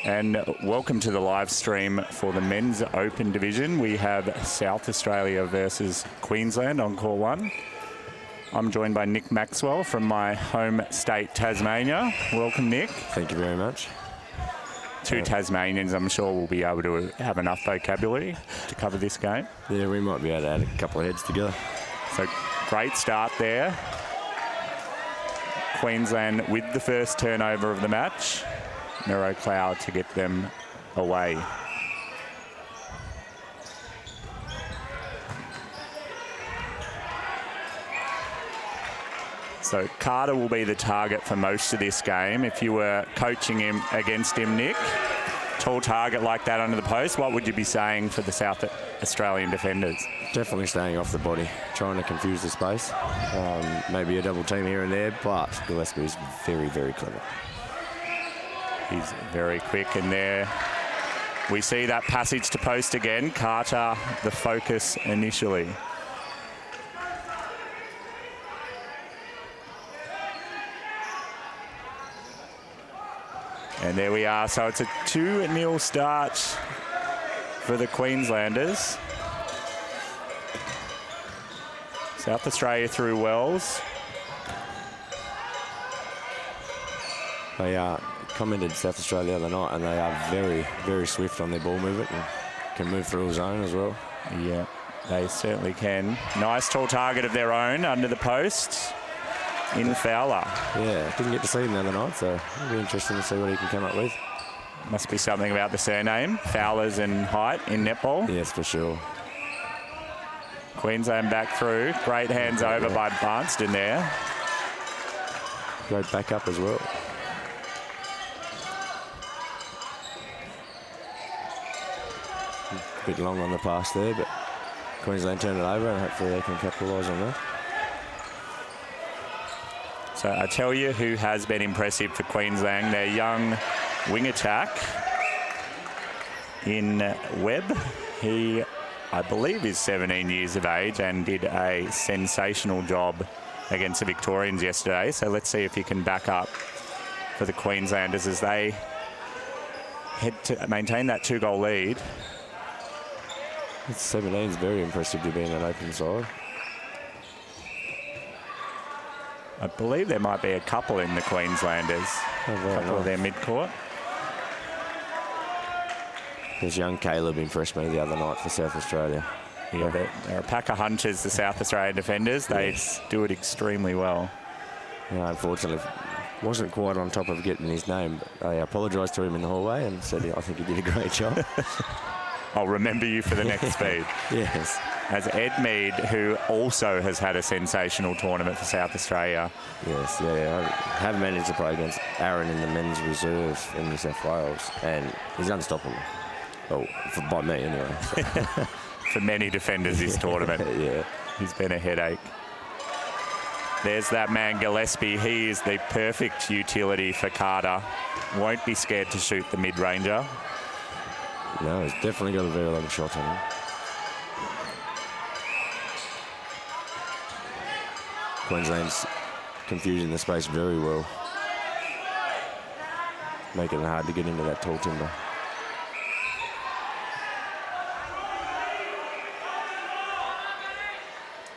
And welcome to the live stream for the Men's Open Division. We have South Australia versus Queensland on court one. I'm joined by Nick Maxwell from my home state, Tasmania. Welcome, Nick. Thank you very much. Two Tasmanians, I'm sure we'll be able to have enough vocabulary to cover this game. Yeah, we might be able to add a couple of heads together. So, great start there. Queensland with the first turnover of the match. Miro Cloud to get them away. So Carter will be the target for most of this game. If you were coaching him against him, Nick, tall target like that under the post, what would you be saying for the South Australian defenders? Definitely staying off the body, trying to confuse the space. Maybe a double team here and there, but Gillespie's very, very clever. He's very quick, and there we see that passage to post again. Carter, the focus initially. And there we are. So it's a 2-0 start for the Queenslanders. South Australia through Wells. They commented South Australia the other night, and they are very, very swift on their ball movement and can move through a zone as well. Yeah, they certainly can. Nice tall target of their own under the post in Fowler. Yeah, didn't get to see him the other night, so it'll be interesting to see what he can come up with. Must be something about the surname, Fowler's and height in netball. Yes, for sure. Queensland back through. Great hands over by Barnston there. Great backup as well. A bit long on the pass there, but Queensland turned it over, and hopefully they can capitalise on that. So I tell you who has been impressive for Queensland, their young wing attack in Webb. He, I believe, is 17 years of age and did a sensational job against the Victorians yesterday. So let's see if he can back up for the Queenslanders as they head to maintain that 2-goal lead. 17 is very impressive to be in an open side. I believe there might be a couple in the Queenslanders, a couple of their mid-court. There's young Caleb impressed me the other night for South Australia. Yeah, they're a pack of hunters, the South Australian defenders. They do it extremely well. Yeah, unfortunately, wasn't quite on top of getting his name, but I apologised to him in the hallway and said I think he did a great job. I'll remember you for the next speed. Yes. As Ed Mead, who also has had a sensational tournament for South Australia. Yes, yeah. I have managed to play against Aaron in the men's reserve in New South Wales, and he's unstoppable. Well, by me anyway. For many defenders this tournament. Yeah. He's been a headache. There's that man Gillespie. He is the perfect utility for Carter. Won't be scared to shoot the mid-ranger. No, he's definitely got a very long shot on him. Queensland's confusing the space very well, making it hard to get into that tall timber.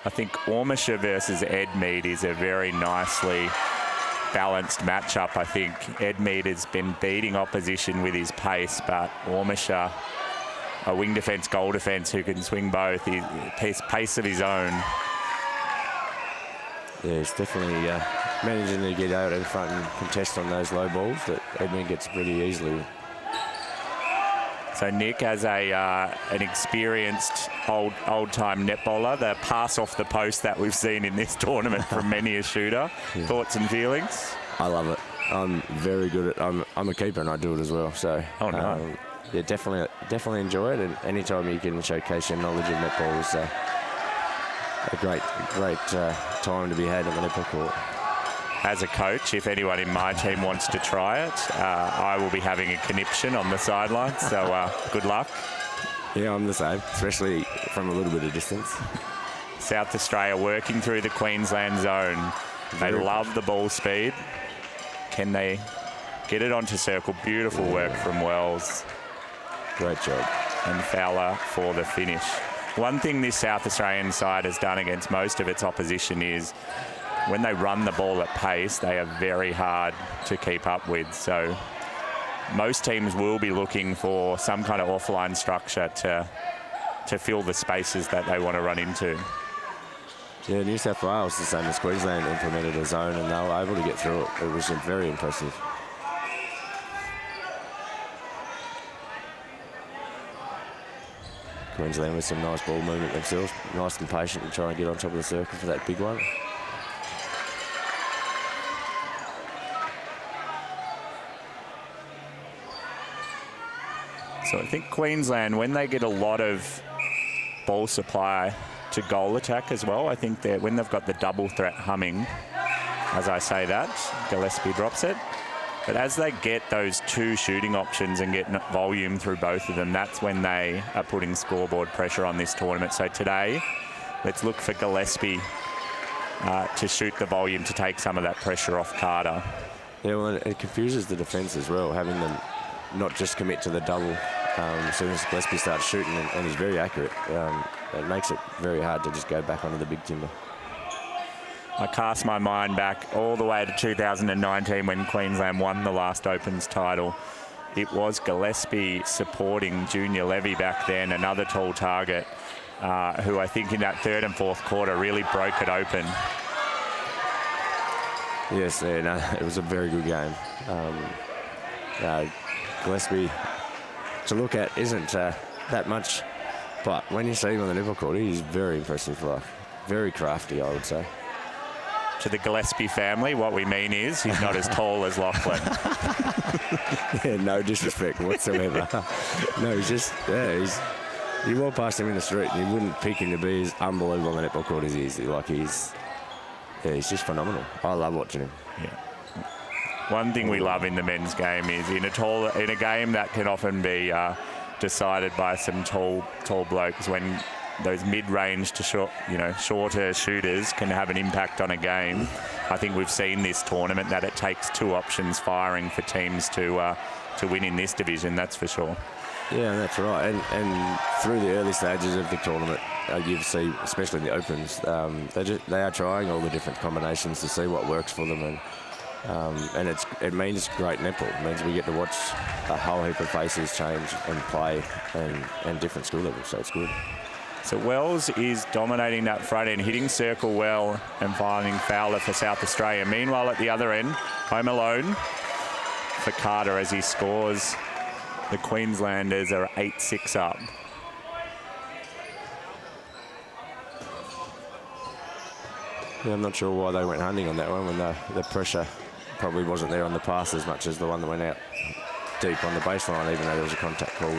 I think Ormisha versus Ed Mead is a very nicely balanced matchup. I think Ed Mead has been beating opposition with his pace, but Ormisha, a wing defence, goal defence who can swing both, pace of his own. Yeah, he's definitely managing to get out in front and contest on those low balls that Edmund gets pretty easily. So Nick, as an experienced old-time netballer, the pass off the post that we've seen in this tournament from many a shooter. Yeah. Thoughts and feelings? I love it. I'm very good at. I'm a keeper and I do it as well. So yeah, definitely enjoy it. And anytime you can showcase your knowledge of netball is a great time to be had at the netball court. As a coach, if anyone in my team wants to try it, I will be having a conniption on the sidelines, so good luck. Yeah, I'm the same, especially from a little bit of distance. South Australia working through the Queensland zone. They love the ball speed. Can they get it onto circle. Beautiful work from Wells. Great job. And Fowler for the finish. One thing this South Australian side has done against most of its opposition is when they run the ball at pace, they are very hard to keep up with. So most teams will be looking for some kind of offline structure to fill the spaces that they want to run into. Yeah, New South Wales, the same as Queensland, implemented a zone and they were able to get through it. It was very impressive. Queensland with some nice ball movement themselves, nice and patient and trying to get on top of the circle for that big one. So I think Queensland, when they get a lot of ball supply to goal attack as well, I think that when they've got the double threat humming, as I say that, Gillespie drops it. But as they get those two shooting options and get volume through both of them, that's when they are putting scoreboard pressure on this tournament. So today, let's look for Gillespie to shoot the volume to take some of that pressure off Carter. Yeah, well, it confuses the defence as well, having them not just commit to the double as soon as Gillespie starts shooting, and he's very accurate. It makes it very hard to just go back onto the big timber. I cast my mind back all the way to 2019 when Queensland won the last Opens title. It was Gillespie supporting Junior Levy back then, another tall target, who I think in that third and fourth quarter really broke it open. Yes, yeah, no, it was a very good game. Gillespie, to look at, isn't that much, but when you see him on the nipple court, he's very impressive, like very crafty, I would say. To the Gillespie family, what we mean is he's not as tall as Lachlan. Yeah, no disrespect whatsoever. No, he's just, you walk past him in the street and you wouldn't pick him to be as unbelievable on the netball court as he is. Like he's just phenomenal. I love watching him. Yeah. One thing we love in the men's game is in a game that can often be decided by some tall blokes, when those mid-range to shorter shooters can have an impact on a game. I think we've seen this tournament that it takes two options firing for teams to win in this division, that's for sure. Yeah, that's right. And through the early stages of the tournament, you see, especially in the Opens, they are trying all the different combinations to see what works for them, and it means great netball. It means we get to watch a whole heap of faces change and play and different skill levels, so it's good. So Wells is dominating that front end, hitting circle well and finding Fowler for South Australia. Meanwhile, at the other end, home alone for Carter as he scores. The Queenslanders are 8-6 up. Yeah, I'm not sure why they went hunting on that one when the pressure probably wasn't there on the pass as much as the one that went out deep on the baseline, even though there was a contact call.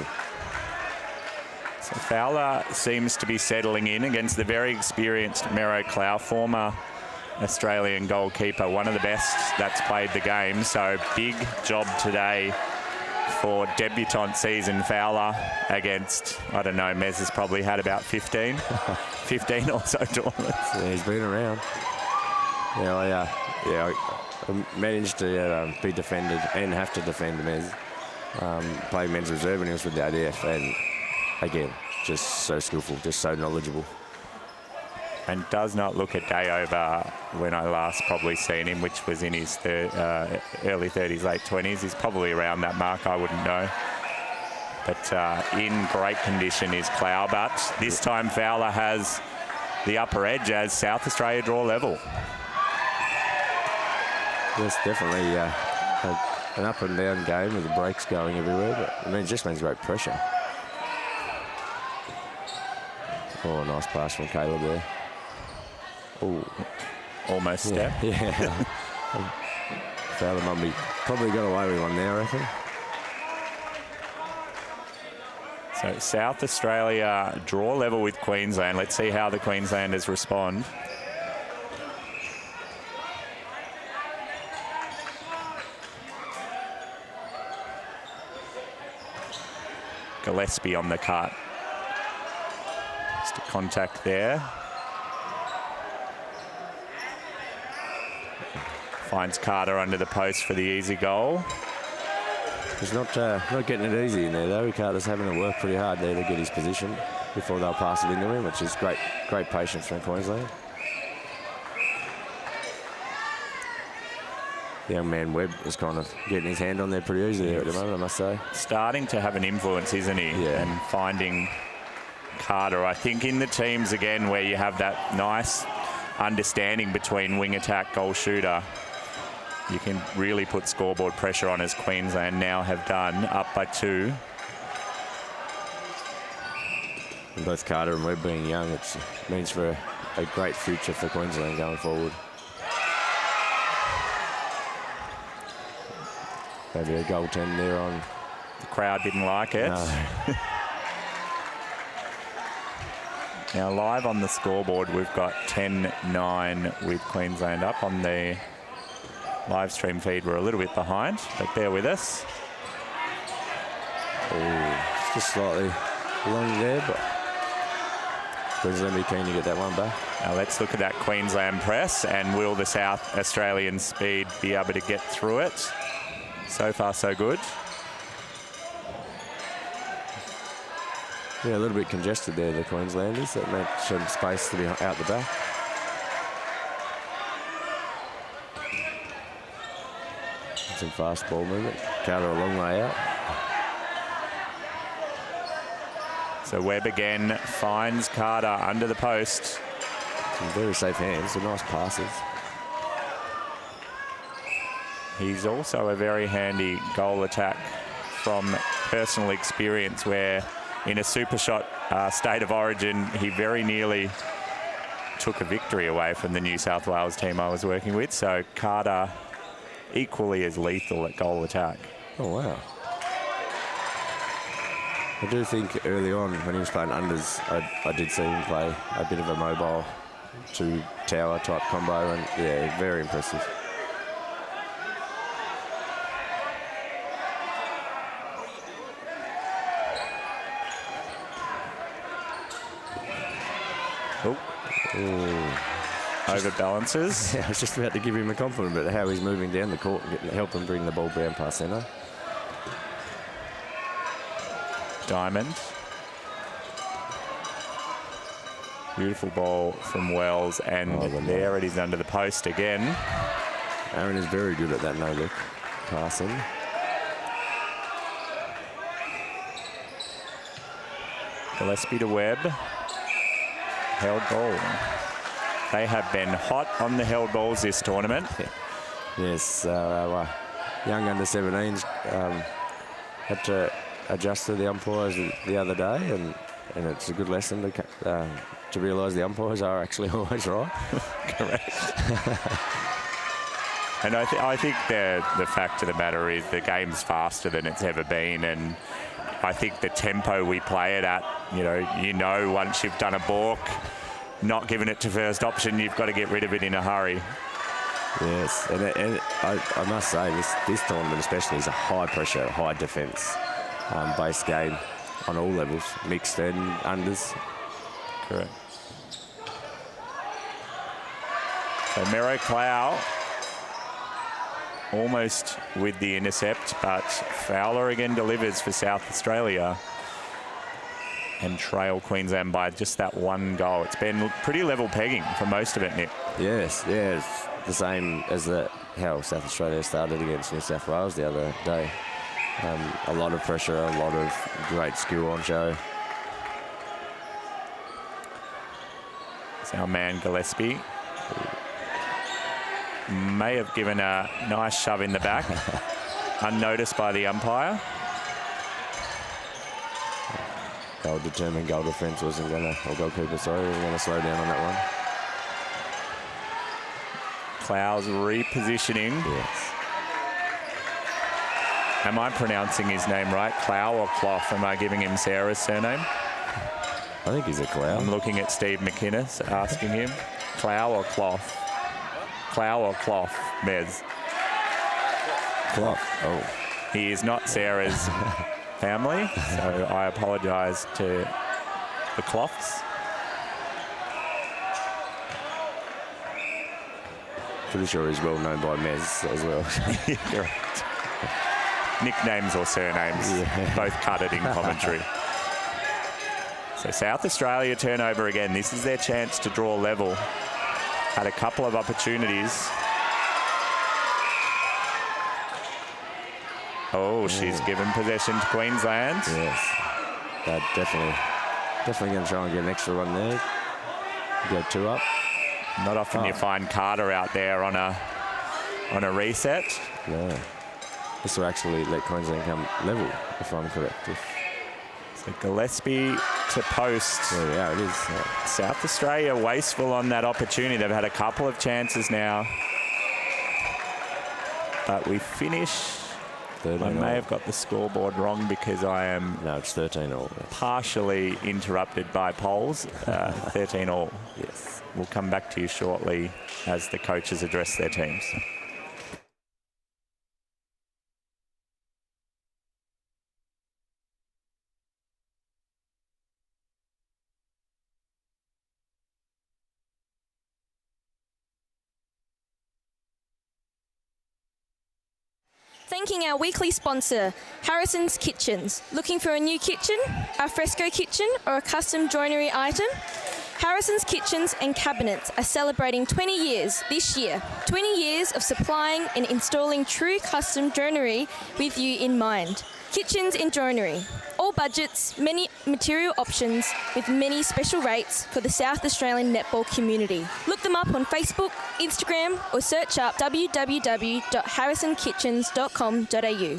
So Fowler seems to be settling in against the very experienced Mero Clough, former Australian goalkeeper, one of the best that's played the game. So big job today for debutant season Fowler against, I don't know, Mez has probably had about 15 or so tournaments. Yeah, he's been around. I managed to be defended and have to defend Mez. Play men's reserve when he was with the ADF, and again, just so skillful, just so knowledgeable. And does not look a day over when I last probably seen him, which was in his early 30s, late 20s. He's probably around that mark, I wouldn't know. But in great condition is Clough, but this time Fowler has the upper edge as South Australia draw level. Yes, definitely an up and down game with the breaks going everywhere, but it just means great pressure. Oh, nice pass from Caleb there. Oh, almost step. Yeah. Fowler Mumby probably got away with one there, I reckon. So South Australia draw level with Queensland. Let's see how the Queenslanders respond. Gillespie on the cut. Just a contact there. Finds Carter under the post for the easy goal. He's not getting it easy in there, though. Carter's having to work pretty hard there to get his position before they'll pass it into him, which is great patience from Queensland. The young man Webb is kind of getting his hand on there pretty easily there at the moment, I must say. Starting to have an influence, isn't he? Yeah. And finding Carter, I think, in the teams, again, where you have that nice understanding between wing attack, goal shooter, you can really put scoreboard pressure on, as Queensland now have done, up by 2. And both Carter and Webb being young, it means for a great future for Queensland going forward. Maybe a goaltend there on. The crowd didn't like it. No. Now, live on the scoreboard, we've got 10-9 with Queensland up. On the live stream feed, we're a little bit behind, but bear with us. Oh, just slightly long there, but Queensland be keen to get that one back. Now let's look at that Queensland press, and will the South Australian speed be able to get through it? So far, so good. Yeah, a little bit congested there, the Queenslanders. That meant some space to be out the back. Some fast ball movement. Carter a long way out. So Webb again finds Carter under the post. Some very safe hands, some nice passes. He's also a very handy goal attack from personal experience, where in a super shot state of origin, he very nearly took a victory away from the New South Wales team I was working with. So Carter equally as lethal at goal attack. Oh, wow. I do think early on when he was playing unders, I did see him play a bit of a mobile to tower type combo, and yeah, very impressive. Oh. Overbalances. Yeah, I was just about to give him a compliment about how he's moving down the court and help him bring the ball down past centre. Diamond. Beautiful ball from Wells, and there it is under the post again. Aaron is very good at that no-look passing. Gillespie to Webb. Held ball. They have been hot on the held balls this tournament. Yes, our young under-17s had to adjust to the umpires the other day, and it's a good lesson to realise the umpires are actually always right. Correct. And I think the fact of the matter is the game's faster than it's ever been, and I think the tempo we play it at, you know once you've done a balk, not giving it to first option, you've got to get rid of it in a hurry. Yes, and I must say, this tournament especially is a high-pressure, high defence based game on all levels, mixed and unders. Correct. So Mero Clow almost with the intercept, but Fowler again delivers for South Australia and trail Queensland by just that one goal. It's been pretty level pegging for most of it, Nick. Yes, yeah, it's the same as how South Australia started against New South Wales the other day. A lot of pressure, a lot of great skill on show. It's our man Gillespie. May have given a nice shove in the back, unnoticed by the umpire. Goal-determined goal defence wasn't going to, or goalkeeper, sorry, wasn't going to slow down on that one. Clow's repositioning. Yes. Am I pronouncing his name right? Clow or Clough? Am I giving him Sarah's surname? I think he's a Clow. I'm looking at Steve McInnes, asking him. Clow or Clough? Clow or Clough, Mez? Clough. Oh. He is not Sarah's family, so I apologise to the Cloughs. Pretty sure he's well known by Mez as well. Correct. nicknames or surnames, both cut it in commentary. So South Australia turnover again. This is their chance to draw level. Had a couple of opportunities. Oh, she's given possession to Queensland. Yes, that definitely going to try and get an extra one there. Go 2 up. Not often you find Carter out there on a reset. No. This will actually let Queensland come level, if I'm correct. So Gillespie to post. Yeah, it is. South Australia wasteful on that opportunity. They've had a couple of chances now. But we finish. I may have got the scoreboard wrong because I am. No, it's 13-all. Partially interrupted by polls. 13-all. Yes. We'll come back to you shortly as the coaches address their teams. Thanking our weekly sponsor, Harrison's Kitchens. Looking for a new kitchen, a fresco kitchen, or a custom joinery item? Harrison's Kitchens and Cabinets are celebrating 20 years this year. 20 years of supplying and installing true custom joinery with you in mind. Kitchens and joinery. All budgets, many material options with many special rates for the South Australian netball community. Look them up on Facebook, Instagram, or search up www.harrisonkitchens.com.au.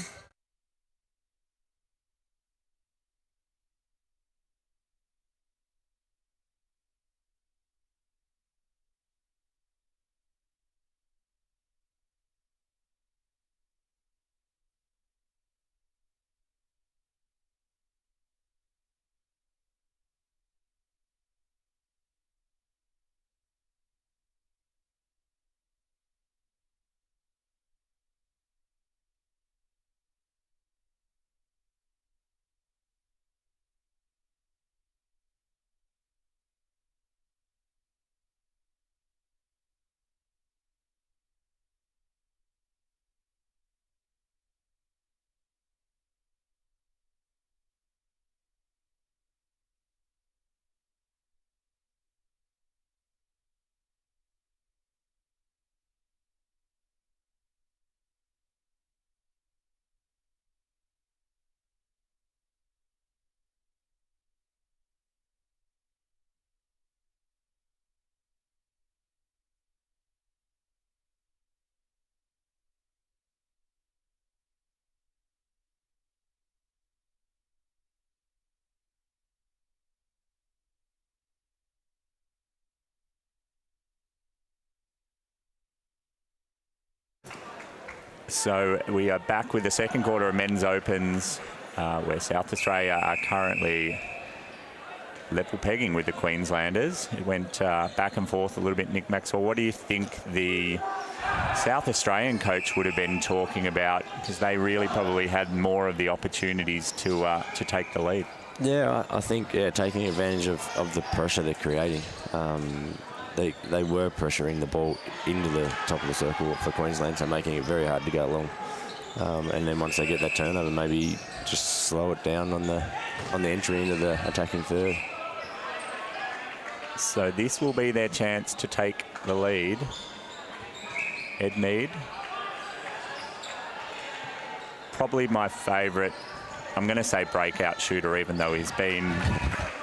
So we are back with the second quarter of men's opens, where South Australia are currently level pegging with the Queenslanders. It went back and forth a little bit. Nick Maxwell, what do you think the South Australian coach would have been talking about? Because they really probably had more of the opportunities to take the lead. Yeah, I think taking advantage of the pressure they're creating. They were pressuring the ball into the top of the circle for Queensland, so making it very hard to go along. And then once they get that turnover, maybe just slow it down on the entry into the attacking third. So this will be their chance to take the lead. Ed Mead, probably my favourite, I'm going to say breakout shooter, even though he's been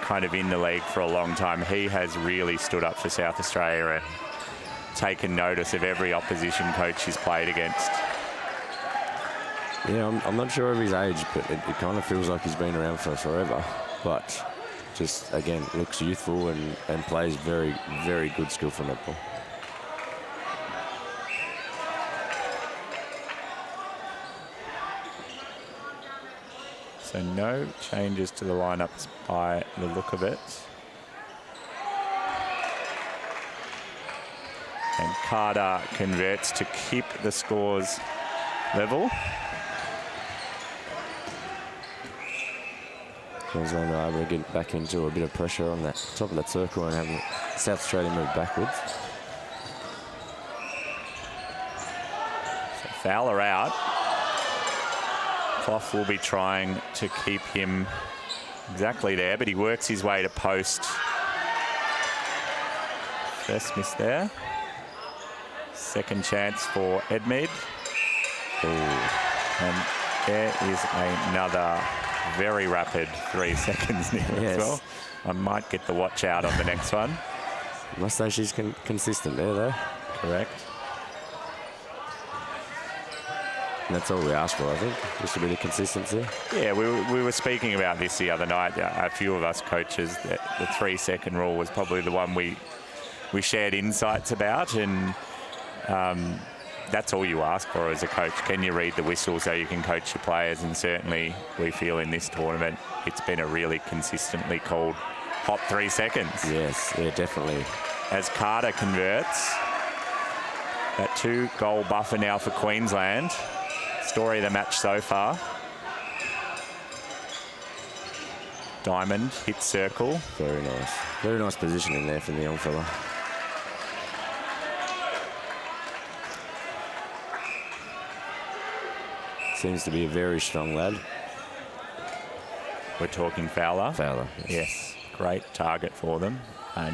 kind of in the league for a long time. He has really stood up for South Australia and taken notice of every opposition coach he's played against. Yeah, I'm not sure of his age, but it kind of feels like he's been around for forever. But just, again, looks youthful and plays very, very good skillful netball. So no changes to the lineups by the look of it. And Carter converts to keep the scores level. Queensland are able to get back into a bit of pressure on that top of that circle and having South Australia move backwards. So Fowler out. Clough will be trying to keep him exactly there, but he works his way to post. First miss there. Second chance for Edmead. And there is another very rapid 3 seconds near as well. I might get the watch out on the next one. Must say she's consistent there, though. Correct. And that's all we ask for, I think, just a bit of consistency. Yeah, we were speaking about this the other night. A few of us coaches, the 3 second rule was probably the one we shared insights about, and that's all you ask for as a coach. Can you read the whistle so you can coach your players? And certainly we feel in this tournament it's been a really consistently called hot 3 seconds. Yes, yeah, definitely. As Carter converts, that 2-goal buffer now for Queensland. Story of the match so far. Diamond hits circle. Very nice. Very nice positioning there from the young fella. Seems to be a very strong lad. We're talking Fowler. Fowler. Yes, great target for them.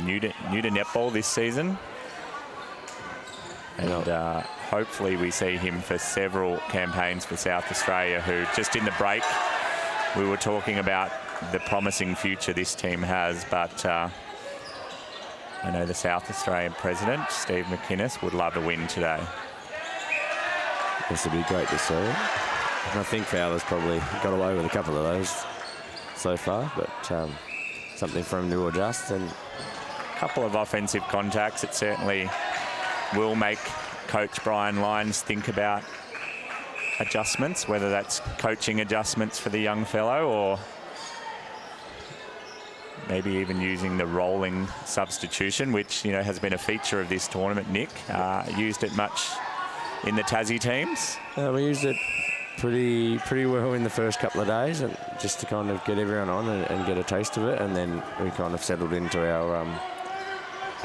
New to netball this season. And hopefully we see him for several campaigns for South Australia, who just in the break, we were talking about the promising future this team has, but I know the South Australian president, Steve McInnes, would love a win today. This would be great to see. I think Fowler's probably got away with a couple of those so far, but something for him to adjust. And a couple of offensive contacts, it certainly will make Coach Brian Lyons think about adjustments, whether that's coaching adjustments for the young fellow or maybe even using the rolling substitution, which, you know, has been a feature of this tournament. Nick, used it much in the Tassie teams? We used it pretty well in the first couple of days, and just to kind of get everyone on and get a taste of it, and then we kind of settled into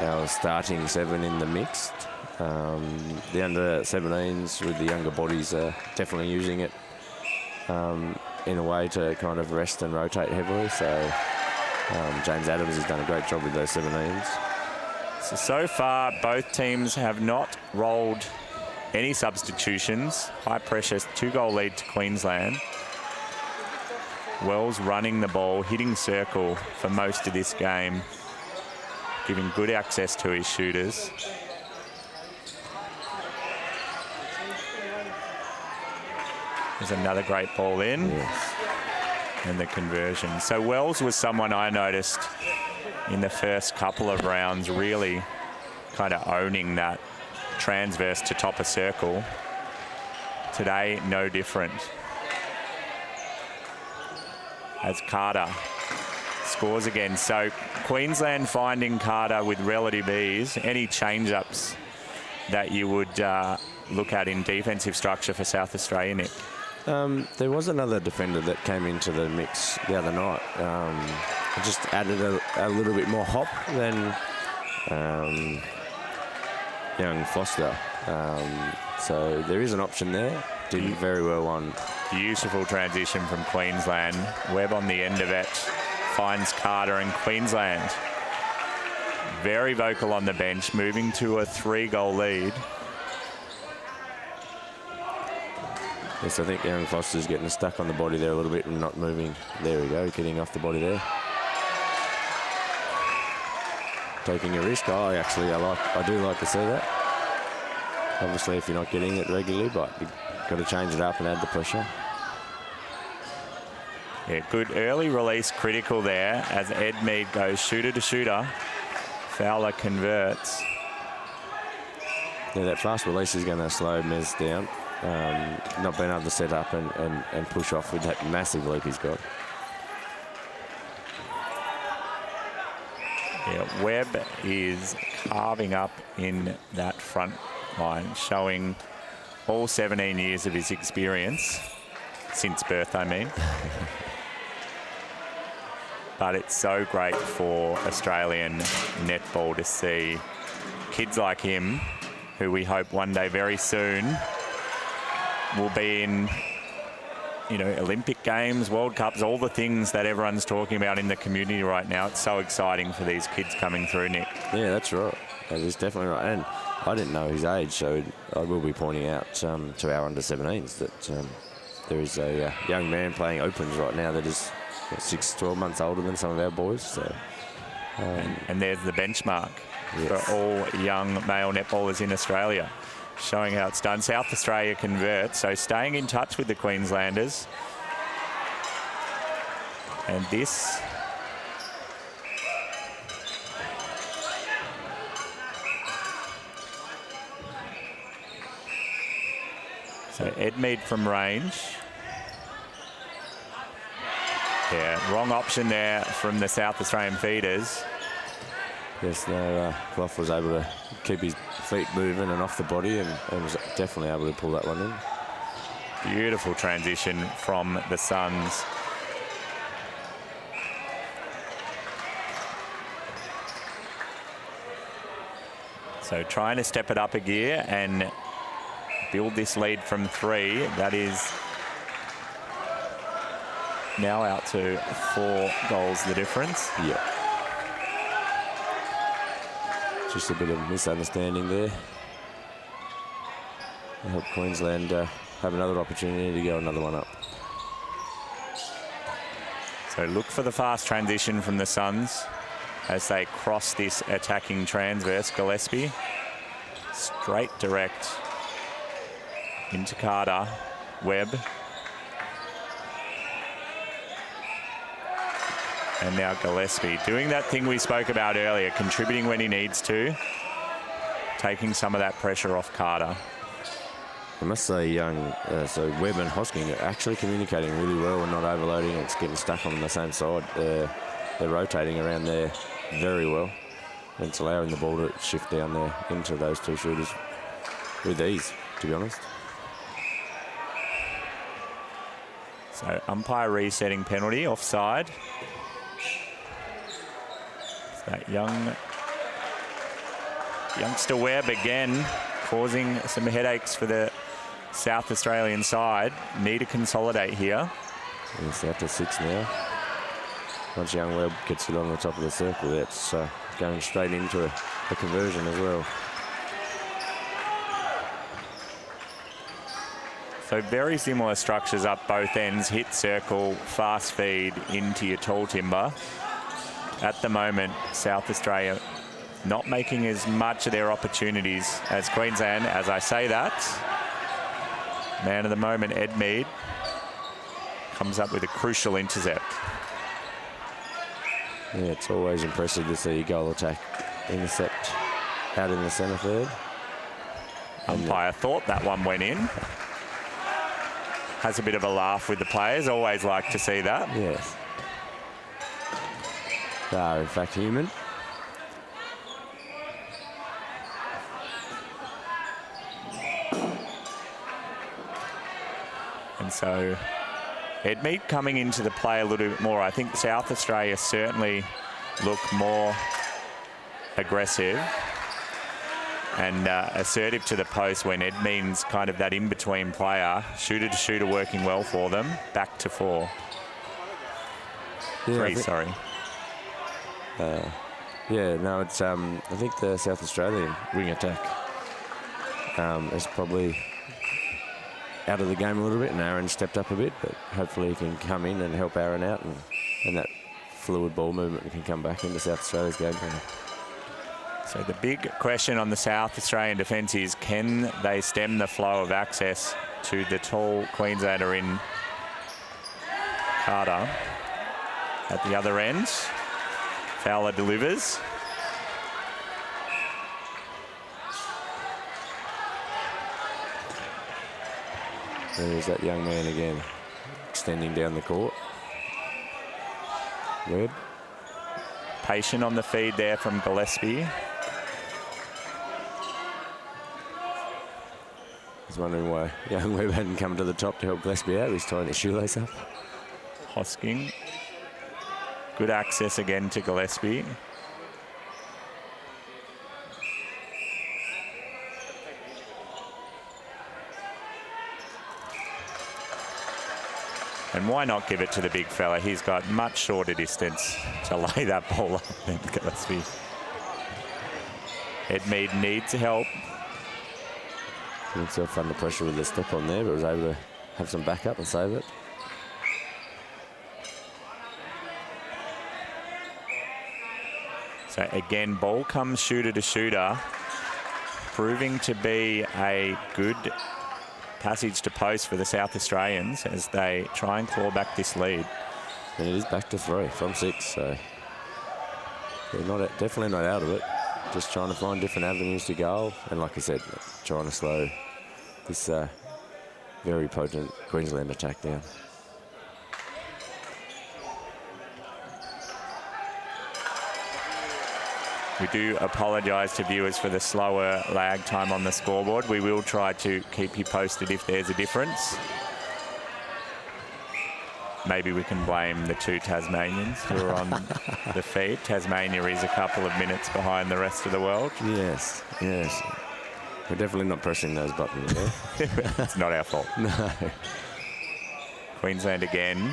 our starting 7 in the mixed. The under-17s with the younger bodies are definitely using it in a way to kind of rest and rotate heavily. So James Adams has done a great job with those 17s. So far, both teams have not rolled any substitutions. High pressure, 2-goal lead to Queensland. Wells running the ball, hitting circle for most of this game, giving good access to his shooters. There's another great ball in. Yes. And the conversion. So Wells was someone I noticed in the first couple of rounds really kind of owning that transverse to top a circle. Today, no different. As Carter scores again. So Queensland finding Carter with relative ease. Any change-ups that you would look at in defensive structure for South Australia, Nick? There was another defender that came into the mix the other night. Just added a little bit more hop than young Foster. So there is an option there. Did very well on. Beautiful transition from Queensland. Webb on the end of it. Finds Carter, and Queensland very vocal on the bench, moving to a 3-goal lead. Yes, I think young Foster's getting stuck on the body there a little bit and not moving. There we go, getting off the body there. Taking a risk. I do like to see that. Obviously, if you're not getting it regularly, but you've got to change it up and add the pressure. Yeah, good early release, critical there as Edmead goes shooter to shooter. Fowler converts. Yeah, that fast release is going to slow Mez down. Not being able to set up and push off with that massive leap he's got. Yeah, Webb is carving up in that front line, showing all 17 years of his experience, since birth I mean. But it's so great for Australian netball to see kids like him, who we hope one day very soon will be in you know, Olympic Games, World Cups, all the things that everyone's talking about in the community right now. It's so exciting for these kids coming through, Nick. Yeah, that's right. That is definitely right. And I didn't know his age, so I will be pointing out to our under-17s that there is a young man playing opens right now that is 12 months older than some of our boys. So, and there's the benchmark for all young male netballers in Australia, showing how it's done. South Australia converts, so staying in touch with the Queenslanders. And this so Edmead from range. Yeah, wrong option there from the South Australian feeders. Yes, no, Clough was able to keep his feet moving and off the body and was definitely able to pull that one in. Beautiful transition from the Suns. So trying to step it up a gear and build this lead from 3. That is now out to 4 goals the difference. Yeah. Just a bit of misunderstanding there. I hope Queensland have another opportunity to go another one up. So look for the fast transition from the Suns as they cross this attacking transverse. Gillespie, straight direct into Carter. Webb. And now Gillespie doing that thing we spoke about earlier, contributing when he needs to, taking some of that pressure off Carter. I must say, so Webb and Hosking are actually communicating really well and not overloading. It's getting stuck on the same side. They're rotating around there very well. And it's allowing the ball to shift down there into those 2 shooters with ease, to be honest. So umpire resetting penalty, offside. That youngster Webb again causing some headaches for the South Australian side. Need to consolidate here. It's out to 6 now. Once young Webb gets it on the top of the circle, that's going straight into a conversion as well. So very similar structures up both ends. Hit circle, fast feed into your tall timber. At the moment, South Australia not making as much of their opportunities as Queensland. As I say that, man of the moment, Edmead, comes up with a crucial intercept. Yeah, it's always impressive to see a goal attack intercept out in the centre third. Umpire thought that one went in. Has a bit of a laugh with the players. Always like to see that. Yes. They are, in fact, human. And so Edmead coming into the play a little bit more. I think South Australia certainly look more aggressive and assertive to the post when Edmead's kind of that in-between player. Shooter to shooter working well for them. Back to 4. Yeah, 3, sorry. Yeah, no, it's I think the South Australian wing attack is probably out of the game a little bit, and Aaron stepped up a bit, but hopefully he can come in and help Aaron out, and that fluid ball movement can come back into South Australia's game plan. So the big question on the South Australian defence is, can they stem the flow of access to the tall Queenslander in Carter? At the other end, Fowler delivers. There's that young man again, extending down the court. Webb. Patient on the feed there from Gillespie. I was wondering why young Webb hadn't come to the top to help Gillespie out. He's tying his shoelace up. Hosking. Good access again to Gillespie. And why not give it to the big fella? He's got much shorter distance to lay that ball up than Gillespie. Edmead needs help. Himself under pressure with the step on there, but was able to have some backup and save it. So again, ball comes shooter to shooter, proving to be a good passage to post for the South Australians as they try and claw back this lead. And it is back to 3 from 6, so they're definitely not out of it. Just trying to find different avenues to goal. And like I said, trying to slow this very potent Queensland attack down. We do apologise to viewers for the slower lag time on the scoreboard. We will try to keep you posted if there's a difference. Maybe we can blame the 2 Tasmanians who are on the feed. Tasmania is a couple of minutes behind the rest of the world. Yes, yes. We're definitely not pressing those buttons there. It's not our fault. No. Queensland again.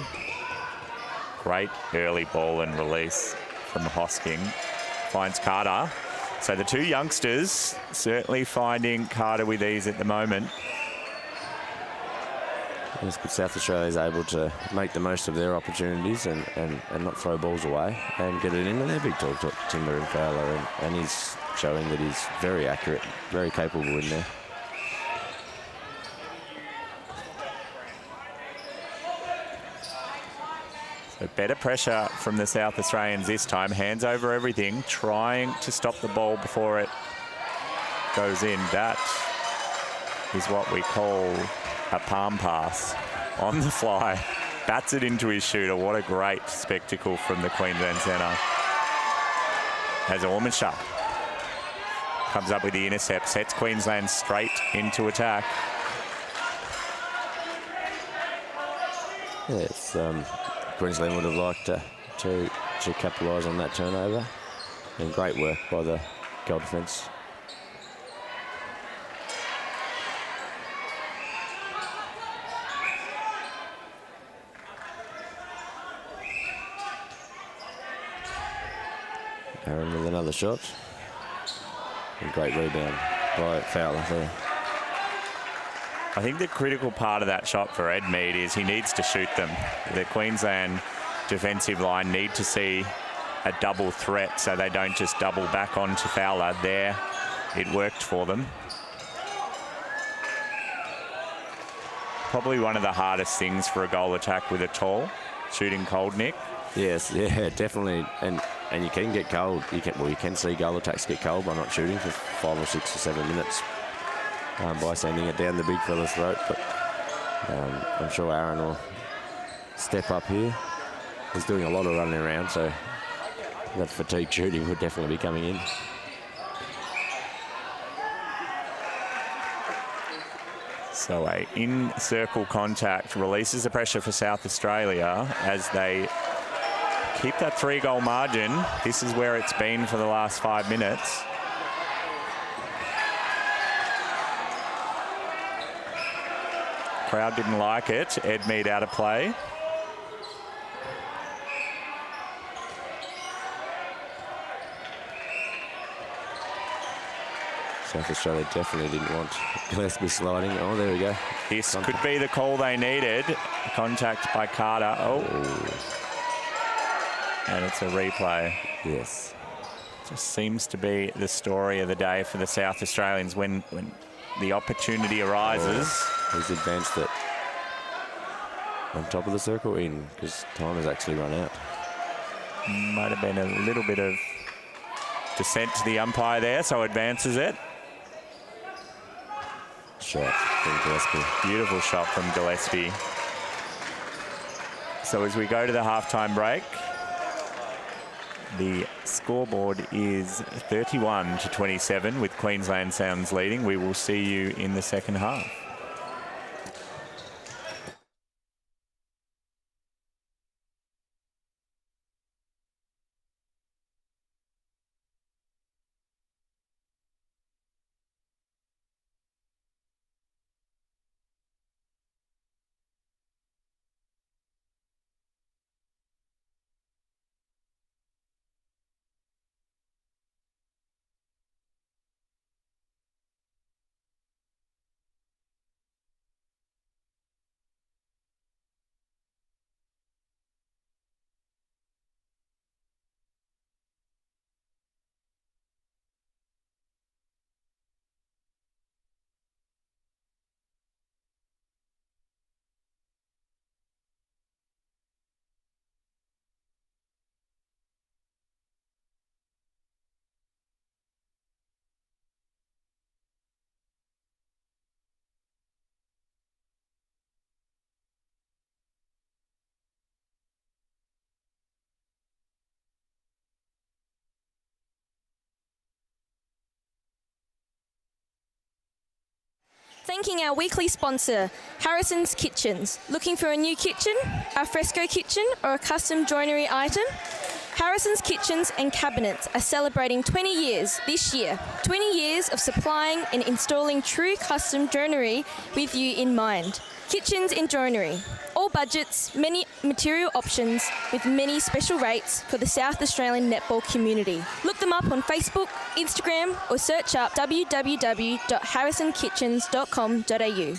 Great early ball and release from Hosking. Finds Carter. So the 2 youngsters certainly finding Carter with ease at the moment. Yes, but South Australia is able to make the most of their opportunities and not throw balls away and get it into their big tall Timber and Fowler. And he's showing that he's very accurate, very capable in there. So better pressure from the South Australians this time. Hands over everything, trying to stop the ball before it goes in. That is what we call a palm pass on the fly. Bats it into his shooter. What a great spectacle from the Queensland centre. As Ormanshah comes up with the intercept, sets Queensland straight into attack. Yeah, it's, Queensland would have liked to capitalise on that turnover. And great work by the goal defence. Aaron with another shot. And great rebound by Fowler there. I think the critical part of that shot for Edmead is he needs to shoot them. The Queensland defensive line need to see a double threat so they don't just double back onto Fowler. There, it worked for them. Probably one of the hardest things for a goal attack with a tall, shooting cold, Nick. Yes, yeah, definitely. And you can get cold. You can see goal attacks get cold by not shooting for 5 or 6 or 7 minutes by sending it down the big fella's throat. But I'm sure Aaron will step up here. He's doing a lot of running around, so that fatigue shooting would definitely be coming in. So a in-circle contact releases the pressure for South Australia as they keep that 3-goal margin. This is where it's been for the last 5 minutes. Crowd didn't like it. Edmead out of play. South Australia definitely didn't want Gillespie sliding. Oh, there we go. This could be the call they needed. Contact by Carter. Oh. And it's a replay. Yes. Just seems to be the story of the day for the South Australians when the opportunity arises. He's advanced it on top of the circle in because time has actually run out. Might have been a little bit of dissent to the umpire there, so advances it. Shot from Gillespie. Beautiful shot from Gillespie. So as we go to the halftime break, the scoreboard is 31-27 with Queensland Sounds leading. We will see you in the second half. Thanking our weekly sponsor, Harrison's Kitchens. Looking for a new kitchen, a fresco kitchen or a custom joinery item? Harrison's Kitchens and Cabinets are celebrating 20 years this year. 20 years of supplying and installing true custom joinery with you in mind. Kitchens and joinery. All budgets, many material options with many special rates for the South Australian netball community. Look them up on Facebook, Instagram or search up www.harrisonkitchens.com.au.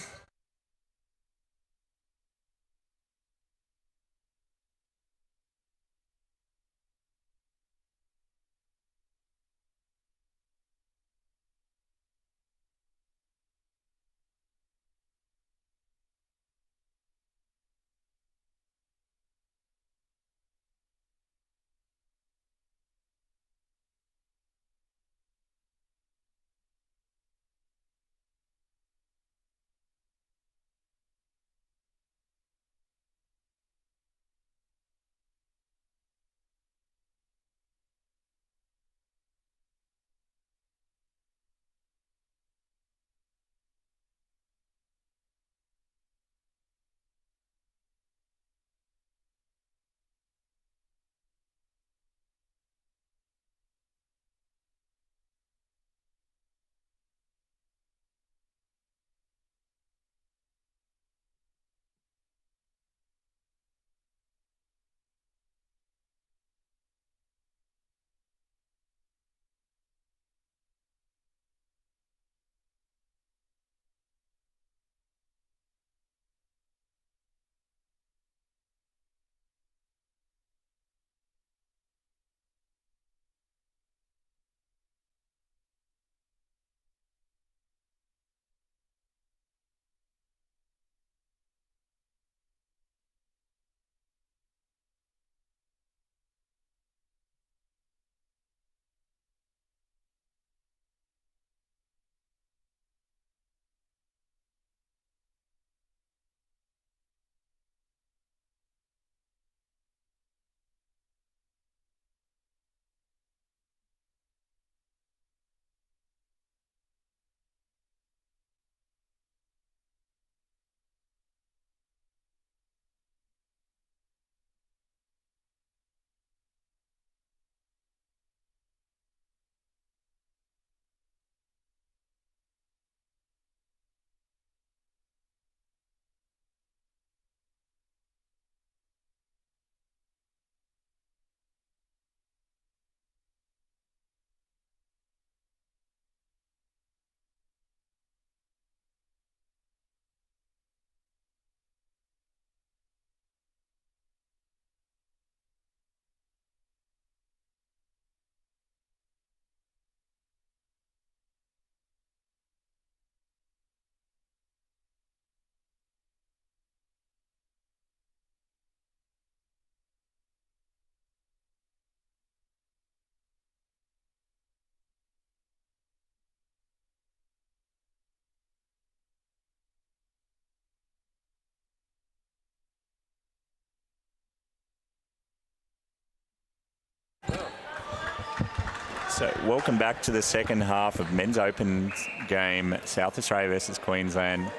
So welcome back to the second half of Men's Open game, South Australia versus Queensland.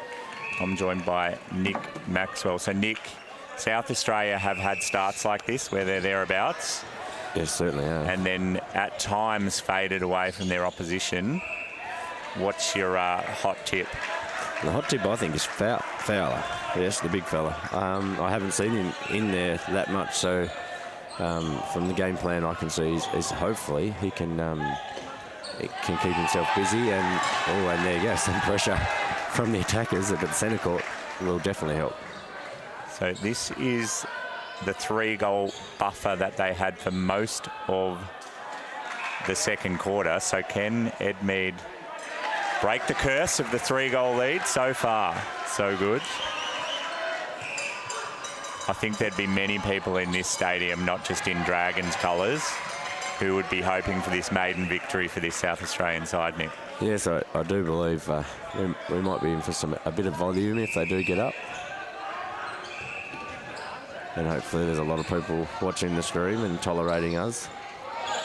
I'm joined by Nick Maxwell. So Nick, South Australia have had starts like this where they're thereabouts. Yes, certainly, yeah. And then at times faded away from their opposition. What's your hot tip? The hot tip, I think, is Fowler. Yes, the big fella. I haven't seen him in there that much, so from the game plan I can see is hopefully he can keep himself busy and there you go, some pressure from the attackers at the centre court will definitely help. So this is the 3-goal buffer that they had for most of the second quarter. So can Edmead break the curse of the 3-goal lead? So far, so good. I think there'd be many people in this stadium, not just in Dragons colours, who would be hoping for this maiden victory for this South Australian side, Nick. Yes, I do believe we might be in for a bit of volume if they do get up. And hopefully there's a lot of people watching the stream and tolerating us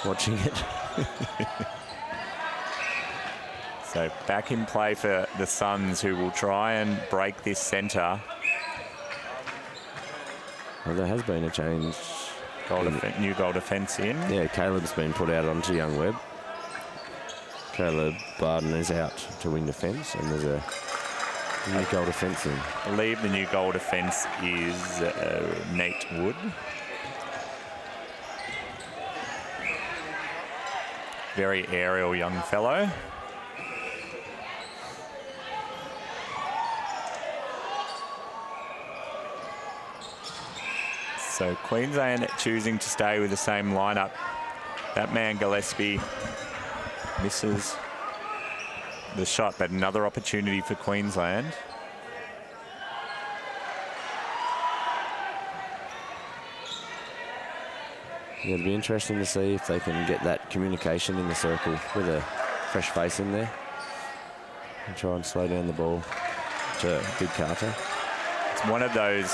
watching it. So back in play for the Suns, who will try and break this centre. Well, there has been a change. New goal defence in. Yeah, Caleb's been put out onto Young Webb. Caleb Barden is out to wing defence, and there's a new goal defence in. I believe the new goal defence is Nate Wood. Very aerial young fellow. So Queensland choosing to stay with the same lineup. That man Gillespie misses the shot, but another opportunity for Queensland. Yeah, it'll be interesting to see if they can get that communication in the circle with a fresh face in there and try and slow down the ball to Big Carter. It's one of those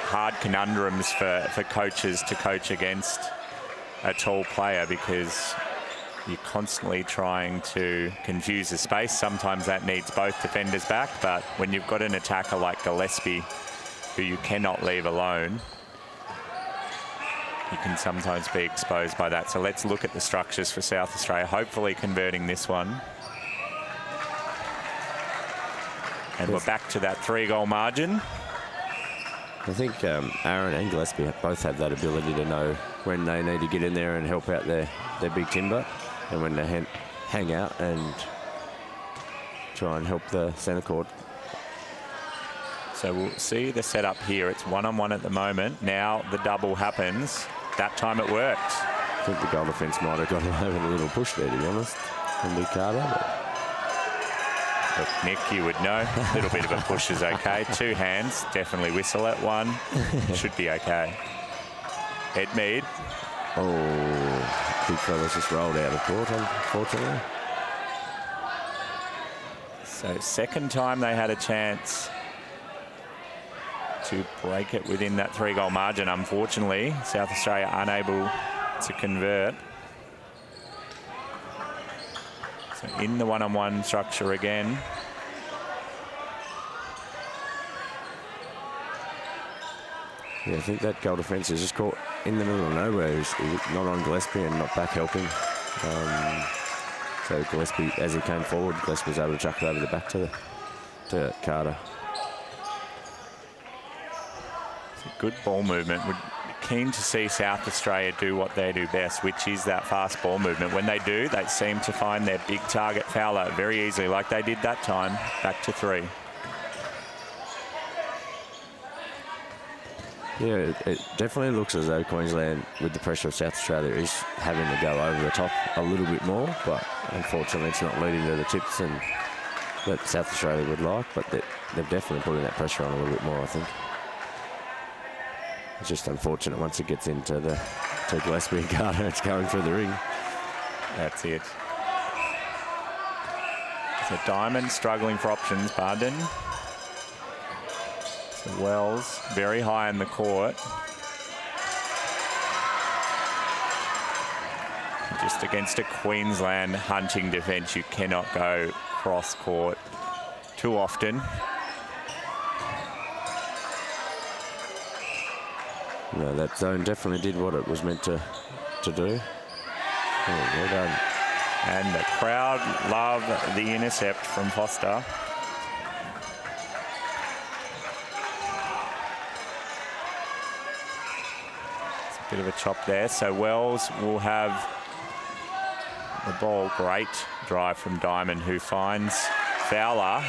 hard conundrums for coaches to coach against a tall player, because you're constantly trying to confuse the space. Sometimes that needs both defenders back, but when you've got an attacker like Gillespie, who you cannot leave alone, you can sometimes be exposed by that. So let's look at the structures for South Australia, hopefully converting this one. And we're back to that 3-goal margin. I think Aaron and Gillespie both have that ability to know when they need to get in there and help out their big timber, and when they hang out and try and help the centre court. So we'll see the setup here. It's 1-on-1 at the moment. Now the double happens. That time it worked. I think the goal defence might have got over a little push there, to be honest, from Big Carter. Look, Nick, you would know. A little bit of a push is okay. 2 hands, definitely whistle at one. Should be okay. Ed Mead. Oh, big fella's just rolled out of court, unfortunately. So second time they had a chance to break it within that 3-goal margin. Unfortunately, South Australia unable to convert. So in the 1-on-1 structure again. Yeah, I think that goal defence is just caught in the middle of nowhere. He's not on Gillespie and not back helping. So Gillespie, as he came forward, Gillespie was able to chuck it over the back to Carter. It's a good ball movement. We're keen to see South Australia do what they do best, which is that fast ball movement. When they do, they seem to find their big target Fowler very easily, like they did that time. Back to 3. Yeah, it definitely looks as though Queensland, with the pressure of South Australia, is having to go over the top a little bit more, but unfortunately it's not leading to the tips and that South Australia would like, but they've definitely putting that pressure on a little bit more, I think. It's just unfortunate once it gets into to Gillespie and Carter, it's going through the ring. That's it. So Diamond struggling for options, Barden. So Wells very high in the court. Just against a Queensland hunting defence, you cannot go cross court too often. No, that zone definitely did what it was meant to do. Oh, well done. And the crowd love the intercept from Foster. It's a bit of a chop there. So Wells will have the ball. Great drive from Diamond, who finds Fowler.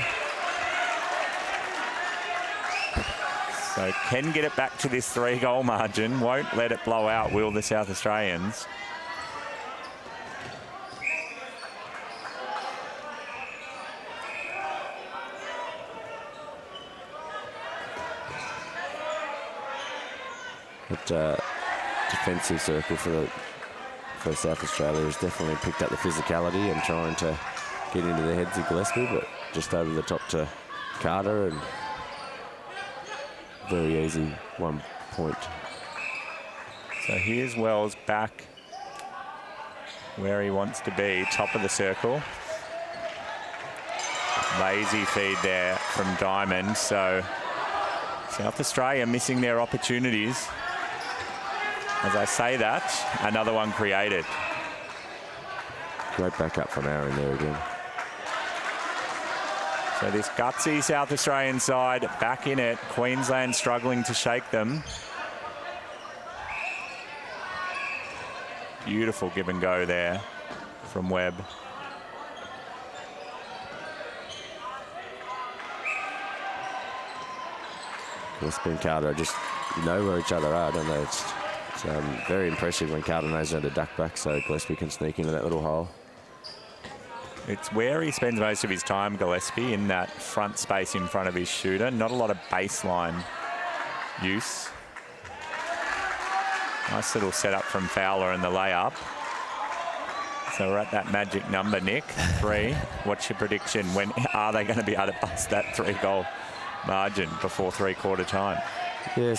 So can get it back to this 3-goal margin. Won't let it blow out, will the South Australians? But defensive circle for South Australia has definitely picked up the physicality and trying to get into the heads of Gillespie, but just over the top to Carter, and very easy 1 point. So here's Wells back where he wants to be, top of the circle. Lazy feed there from Diamond. So South Australia missing their opportunities. As I say that, another one created. Great backup from Aaron there again. So this gutsy South Australian side back in it. Queensland struggling to shake them. Beautiful give and go there from Webb. Gillespie and Carter just know where each other are, don't they? It's very impressive when Carter knows how to duck back so Gillespie can sneak into that little hole. It's where he spends most of his time, Gillespie, in that front space in front of his shooter. Not a lot of baseline use. Nice little setup from Fowler and the layup. So we're at that magic number, Nick, 3. What's your prediction? When are they going to be able to bust that 3-goal margin before three-quarter time? Yeah,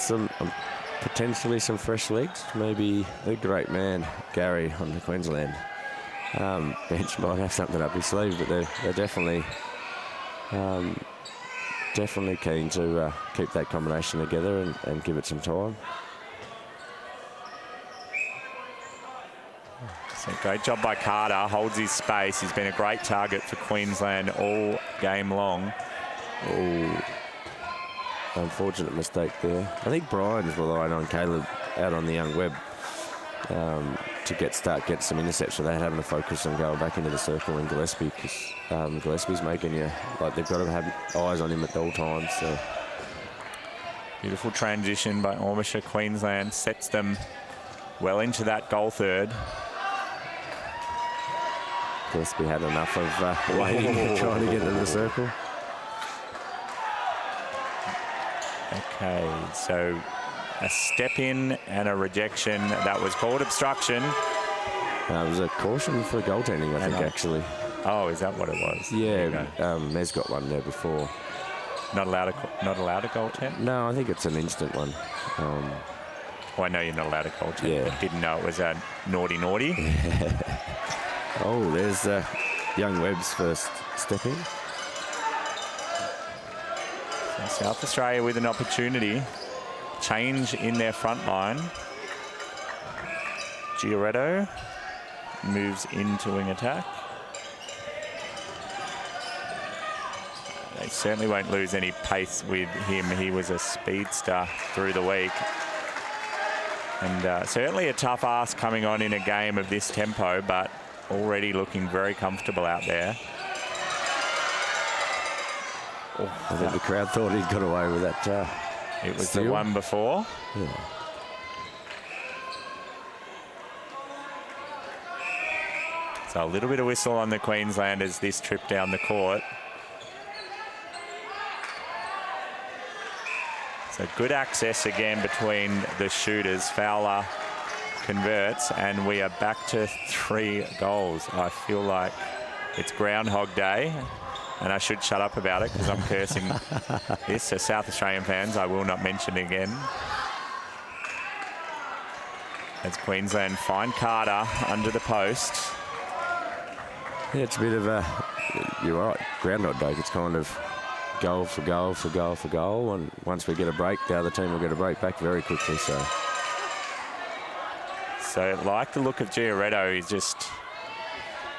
potentially some fresh legs. Maybe the great man, Gary, on the Queensland bench might have something up his sleeve, but they're definitely keen to keep that combination together and give it some time. So great job by Carter, holds his space. He's been a great target for Queensland all game long. Oh, unfortunate mistake there. I think Brian's relying on Caleb out on the young Webb to get some intercepts without having to focus on going back into the circle in Gillespie, because Gillespie's making you, like, they've got to have eyes on him at all times. So. Beautiful transition by Ormisher. Queensland sets them well into that goal third. Gillespie had enough of waiting and trying to get into the circle. Okay, so a step in and a rejection. That was called obstruction. It was a caution for goaltending, I think, actually. Oh, is that what it was? Yeah, Mez got one there before. Not allowed a goaltend? No, I think it's an instant one. Well, I know you're not allowed a goaltend. Yeah. But didn't know it was a naughty. Oh, there's young Webb's first step in. So South Australia with an opportunity. Change in their front line. Giorgetto moves into wing attack. They certainly won't lose any pace with him. He was a speedster through the week. And certainly a tough ask coming on in a game of this tempo, but already looking very comfortable out there. Oh, I think the crowd thought he'd got away with that. It was steal. The one before. Yeah. So a little bit of whistle on the Queenslanders this trip down the court. So good access again between the shooters. Fowler converts, and we are back to 3 goals. I feel like it's Groundhog Day, and I should shut up about it because I'm cursing this. So South Australian fans, I will not mention it again. As Queensland find Carter under the post. Yeah, it's a bit of a, you're right, Groundhog Day. It's kind of goal for goal for goal for goal, and once we get a break, the other team will get a break back very quickly. So like the look of Giorgetto, he's just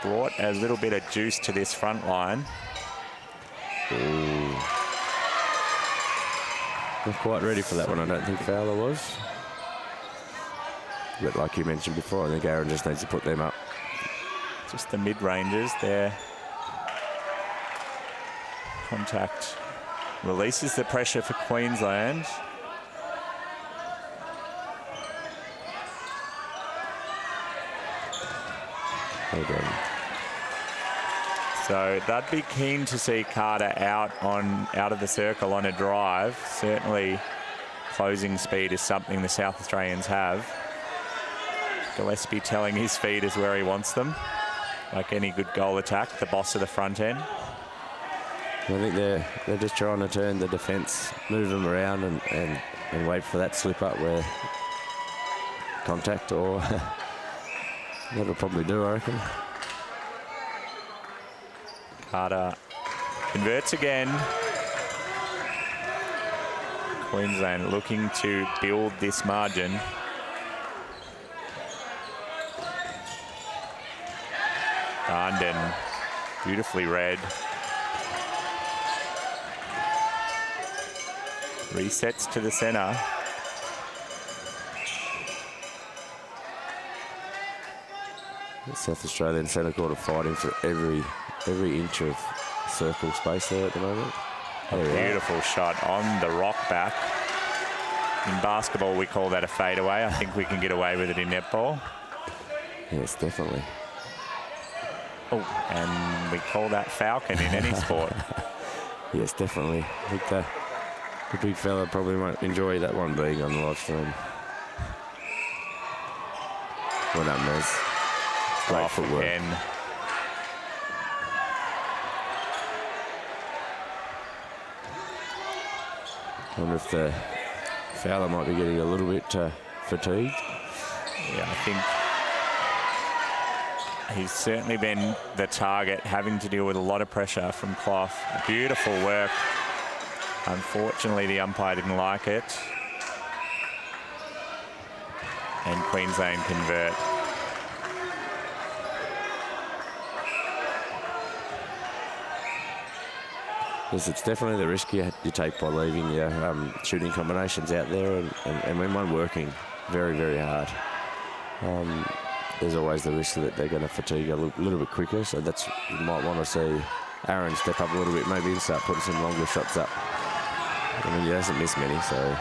brought a little bit of juice to this front line. Ooh. Not quite ready for that one, I don't think Fowler was. But like you mentioned before, I think Aaron just needs to put them up. Just the mid-ranges there. Contact releases the pressure for Queensland. Well done. So they'd be keen to see Carter out of the circle on a drive. Certainly closing speed is something the South Australians have. Gillespie telling his feet is where he wants them. Like any good goal attack, the boss of the front end. I think they're just trying to turn the defence, move them around and wait for that slip up where contact, or that'll probably do, I reckon. Carter Converts again. Queensland looking to build this margin. Darnden, beautifully read. Resets to the centre. The South Australian centre court are fighting for every inch of circle space there at the moment. A beautiful shot on the rock back. In basketball, we call that a fadeaway. I think we can get away with it in netball. Yes, definitely. Oh, and we call that falcon in any sport. Yes, definitely. I think the big fella probably won't enjoy that one being on the live stream. Well done, Mez. Great footwork. Again. I wonder if the fowler might be getting a little bit fatigued. Yeah, I think he's certainly been the target, having to deal with a lot of pressure from Clough. Beautiful work. Unfortunately, the umpire didn't like it. And Queensland convert. Yes, it's definitely the risk you take by leaving your shooting combinations out there, and when one working very, very hard, there's always the risk that they're going to fatigue a little bit quicker. So that's, you might want to see Aaron step up a little bit, maybe, and start putting some longer shots up. I mean, he hasn't missed many, so.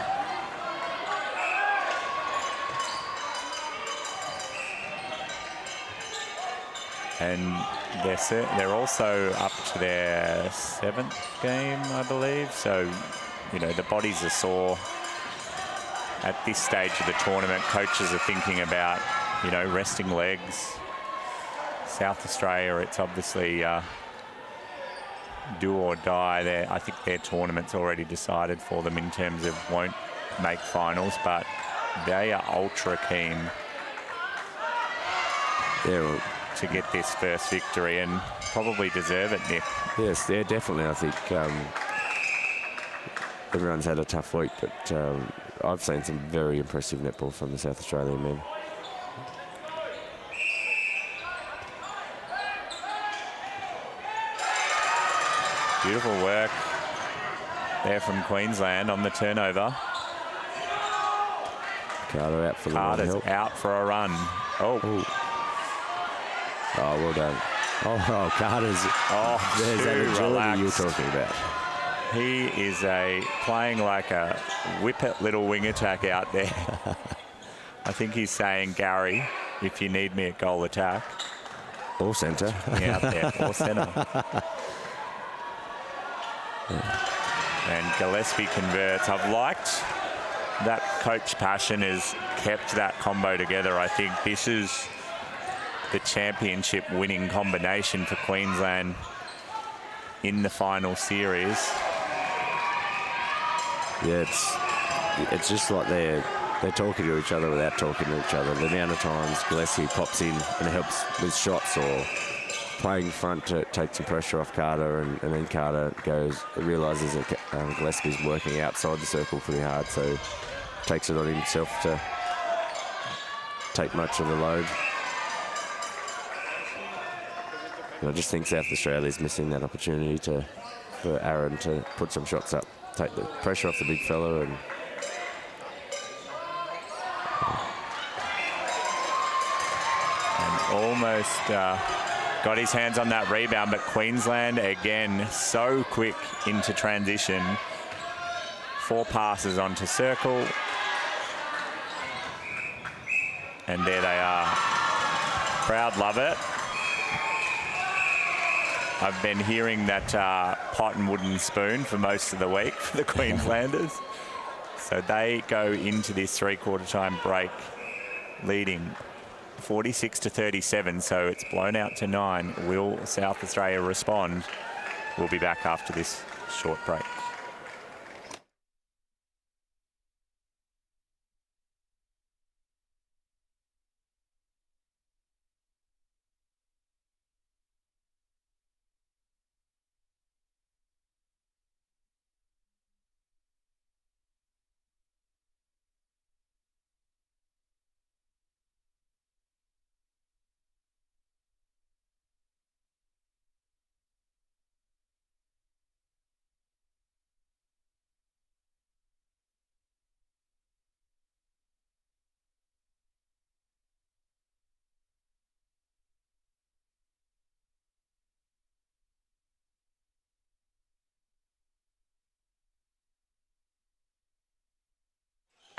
And they're also up to their 7th game, I believe. So, you know, the bodies are sore. At this stage of the tournament, coaches are thinking about, you know, resting legs. South Australia, it's obviously do or die. I think their tournament's already decided for them in terms of won't make finals, but they are ultra keen. Yeah, to get this first victory, and probably deserve it, Nick. Yes, yeah, definitely. I think everyone's had a tough week, but I've seen some very impressive netball from the South Australian men. Beautiful work there from Queensland on the turnover. Carter out for the Carter's out for a run. Oh. Ooh. Oh, well done. Oh, Carter's. Oh, there's that agility you're talking about. He is playing like a whippet little wing attack out there. I think he's saying, Gary, if you need me at goal attack. Or centre. Out there, or centre. And Gillespie converts. I've liked that Coach Passion has kept that combo together. I think this is the championship winning combination for Queensland in the final series. Yeah, it's just like they're talking to each other without talking to each other. The amount of times Gillespie pops in and helps with shots, or playing front to take some pressure off Carter, and then Carter realises that Gillespie's working outside the circle pretty hard, so takes it on himself to take much of the load. And I just think South Australia's missing that opportunity for Aaron to put some shots up, take the pressure off the big fella, and almost got his hands on that rebound, but Queensland again so quick into transition. 4 passes onto circle, and there they are. Crowd love it. I've been hearing that pot and wooden spoon for most of the week for the Queenslanders. So they go into this 3/4 time break leading 46-37. So it's blown out to 9. Will South Australia respond? We'll be back after this short break.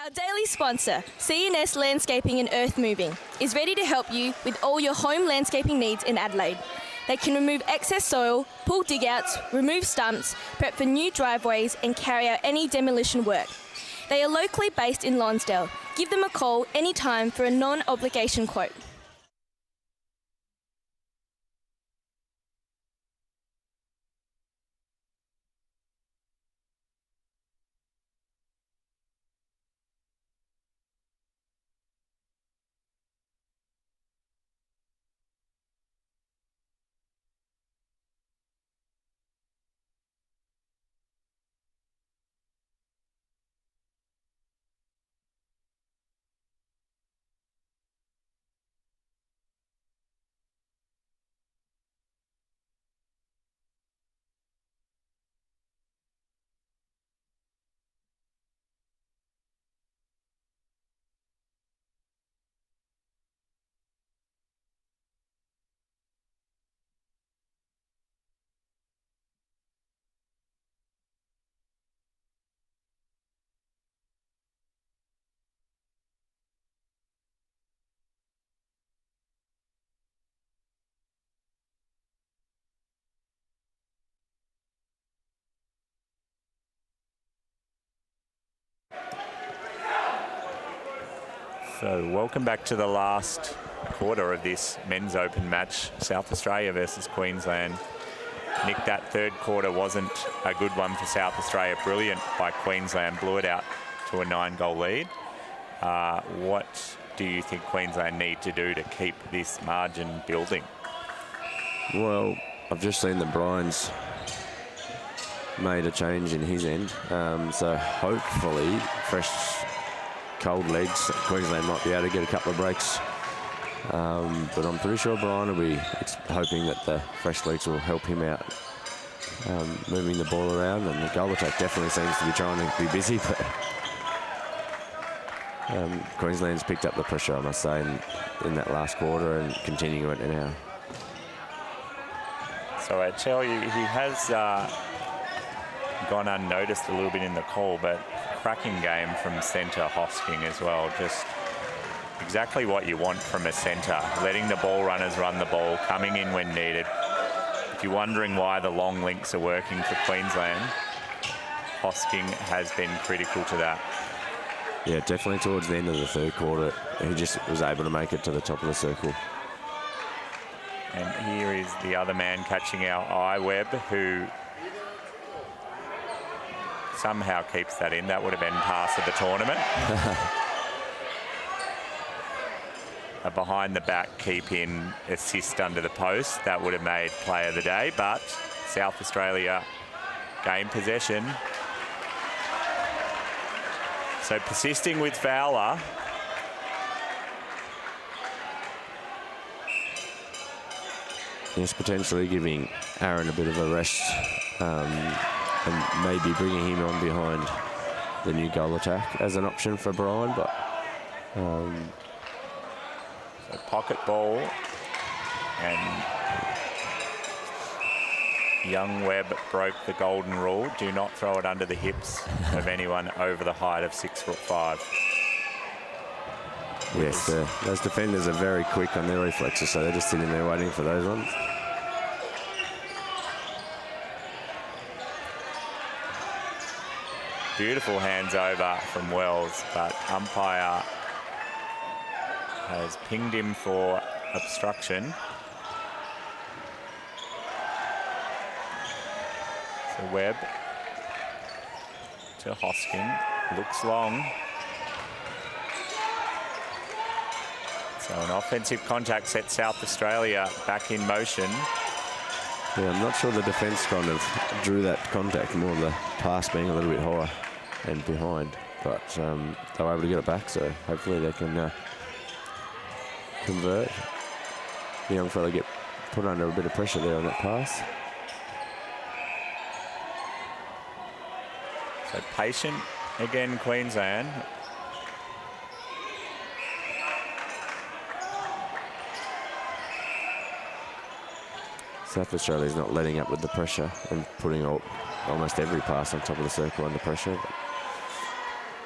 Our daily sponsor, C&S Landscaping and Earth Moving, is ready to help you with all your home landscaping needs in Adelaide. They can remove excess soil, pull dig-outs, remove stumps, prep for new driveways and carry out any demolition work. They are locally based in Lonsdale. Give them a call anytime for a non-obligation quote. So welcome back to the last quarter of this men's open match, South Australia versus Queensland. Nick, that third quarter wasn't a good one for South Australia. Brilliant by Queensland, blew it out to a 9-goal lead. What do you think Queensland need to do to keep this margin building? Well, I've just seen that Brian's made a change in his end. So hopefully, fresh, cold legs, Queensland might be able to get a couple of breaks. But I'm pretty sure Brian will be hoping that the fresh legs will help him out, moving the ball around. And the goal attack definitely seems to be trying to be busy, but Queensland's picked up the pressure, I must say, in that last quarter and continuing it now. So I tell you, he has gone unnoticed a little bit in the call, but cracking game from centre Hosking as well. Just exactly what you want from a centre. Letting the ball runners run the ball, coming in when needed. If you're wondering why the long links are working for Queensland, Hosking has been critical to that. Yeah, definitely towards the end of the third quarter, he just was able to make it to the top of the circle. And here is the other man catching our eye, Webb, who somehow keeps that in. That would have been pass of the tournament. A behind the back keep in assist under the post. That would have made play of the day, but South Australia gain possession. So persisting with Fowler. Yes, potentially giving Aaron a bit of a rest. And maybe bringing him on behind the new goal attack as an option for Brian, but so pocket ball, and young Webb broke the golden rule: do not throw it under the hips of anyone over the height of 6'5". Yes, those defenders are very quick on their reflexes, so they're just sitting there waiting for those ones. Beautiful hands over from Wells, but umpire has pinged him for obstruction. So Webb to Hosking, looks long. So an offensive contact sets South Australia back in motion. Yeah, I'm not sure the defence kind of drew that contact, more the pass being a little bit higher and behind, but they were able to get it back, so hopefully they can convert. The young fella get put under a bit of pressure there on that pass. So patient again, Queensland. South Australia's not letting up with the pressure and putting almost every pass on top of the circle under pressure.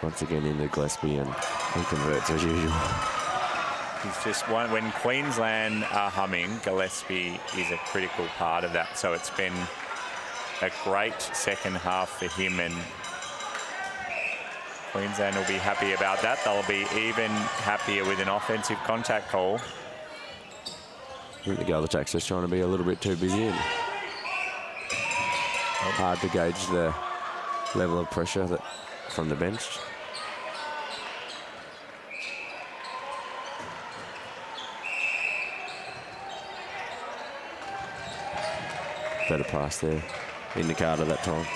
once again into Gillespie, and he converts as usual. He's just one, when Queensland are humming, Gillespie is a critical part of that. So it's been a great second half for him, and Queensland will be happy about that. They'll be even happier with an offensive contact call. I think the goal attack's just trying to be a little bit too busy, and hard to gauge the level of pressure that from the bench. Better pass there into Carter that time.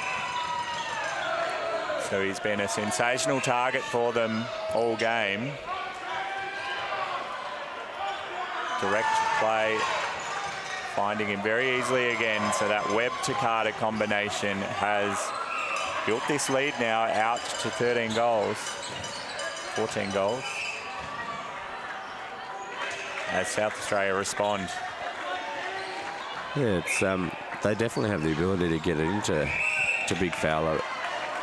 So he's been a sensational target for them all game. Direct play, finding him very easily again. So that Webb to Carter combination has built this lead now out to 13 goals, 14 goals. As South Australia respond. Yeah, it's they definitely have the ability to get it into big Fowler.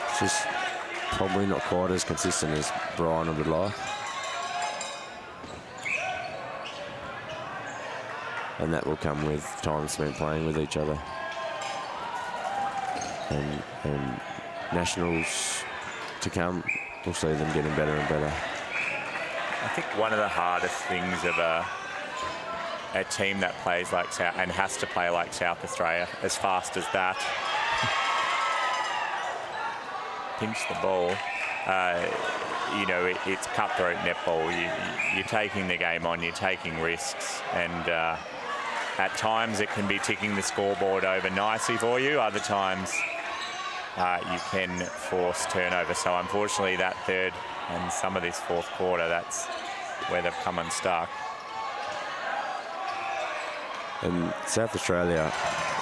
It's just probably not quite as consistent as Brian would like. And that will come with time spent playing with each other. And Nationals to come, we'll see them getting better and better. I think one of the hardest things of a team that plays like South and has to play like South Australia as fast as that, pinch the ball, you know, it's cutthroat netball. You're taking the game on, you're taking risks, and at times it can be ticking the scoreboard over nicely for you. Other times you can force turnover. So unfortunately that third and some of this fourth quarter, that's where they've come unstuck. And South Australia,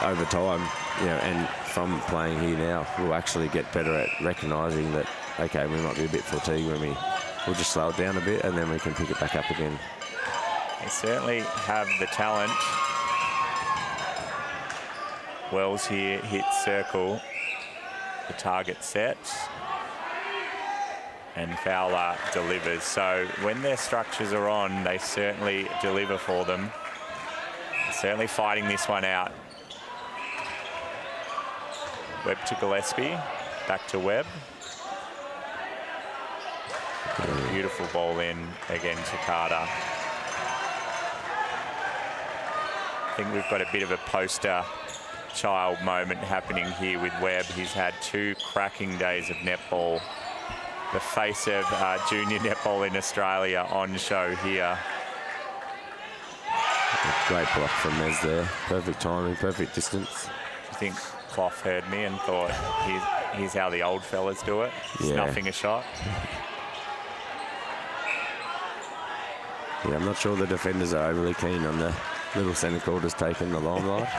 over time, you know, and from playing here now, will actually get better at recognising that, okay, we might be a bit fatigued when we'll just slow it down a bit, and then we can pick it back up again. They certainly have the talent. Wells here hits circle, the target set, and Fowler delivers. So when their structures are on, they certainly deliver for them. Certainly fighting this one out. Webb to Gillespie, back to Webb. Beautiful ball in again to Carter. I think we've got a bit of a poster child moment happening here with Webb. He's had 2 cracking days of netball. The face of junior netball in Australia on show here. Great block from Mez there. Perfect timing, perfect distance. I think Clough heard me and thought, here's how the old fellas do it. Yeah. Snuffing a shot. Yeah, I'm not sure the defenders are overly keen on the little centre quarters taking the limelight.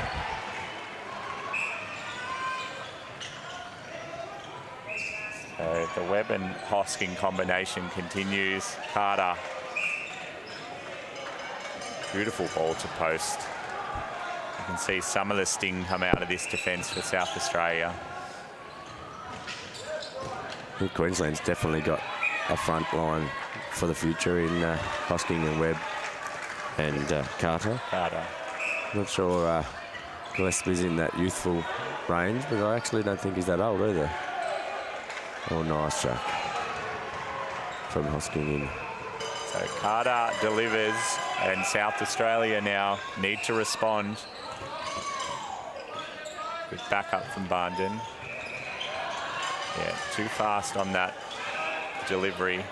So the Webb and Hosking combination continues. Carter. Beautiful ball to post. You can see some of the sting come out of this defence for South Australia. I think Queensland's definitely got a front line for the future in Hosking and Webb and Carter. Not sure Gillespie's in that youthful range, but I actually don't think he's that old either. Oh, nice track from Hosking in. So Carter delivers, and South Australia now need to respond. Good backup from Barnden. Yeah, too fast on that delivery.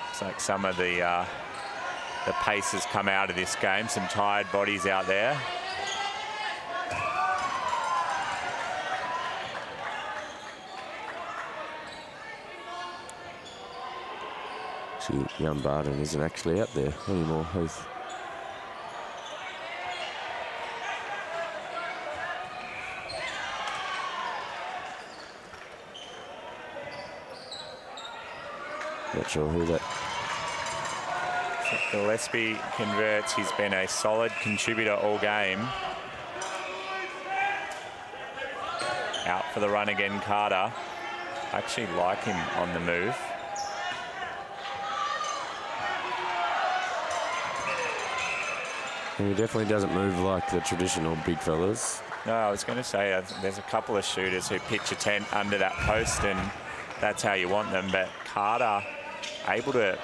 Looks like some of the pace has come out of this game. Some tired bodies out there. Young Barden isn't actually out there anymore, Heath. Not sure who that. So Gillespie converts. He's been a solid contributor all game. Out for the run again, Carter. I actually like him on the move. And he definitely doesn't move like the traditional big fellas. No, I was going to say there's a couple of shooters who pitch a tent under that post, and that's how you want them. But Carter able to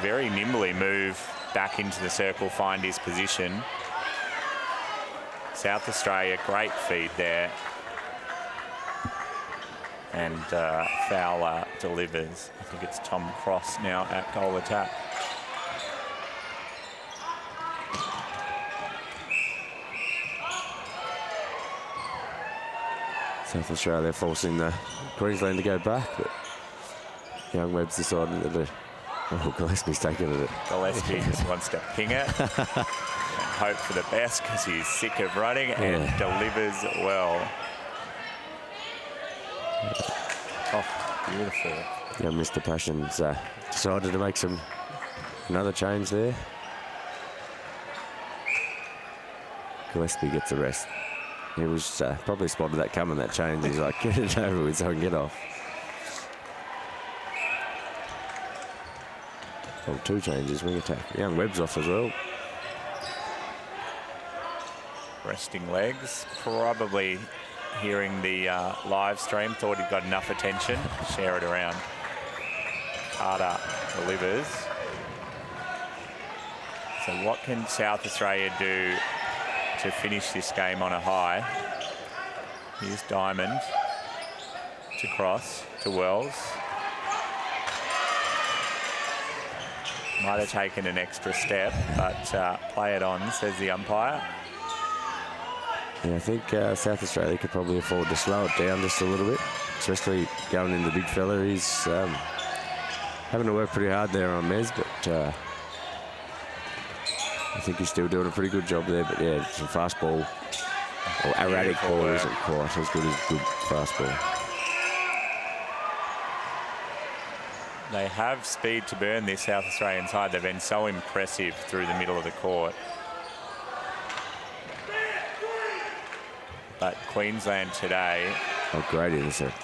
very nimbly move back into the circle, find his position. South Australia, great feed there. And Fowler delivers. I think it's Tom Cross now at goal attack. South Australia forcing the Queensland to go back, but Young Webb's decided that Gillespie's taking it. Gillespie just wants to ping it and hope for the best because he's sick of running and delivers well. Oh, beautiful. Yeah, Mr. Passions decided to make another change there. Gillespie gets a rest. He was probably spotted that coming, that change. He's like, get it over with so I can get off. Oh, 2 changes, wing attack. Young Webb's off as well. Resting legs, probably hearing the live stream, thought he'd got enough attention. Share it around. Carter delivers. So what can South Australia do to finish this game on a high? Here's Diamond to Cross to Wells. Might have taken an extra step, but play it on, says the umpire. Yeah, I think South Australia could probably afford to slow it down just a little bit, especially going in the big fella. He's having to work pretty hard there on Mez, but I think he's still doing a pretty good job there. But yeah, some fast ball or erratic ball isn't quite as good as good fast ball. They have speed to burn this South Australian side. They've been so impressive through the middle of the court. But Queensland today... Oh, great intercept.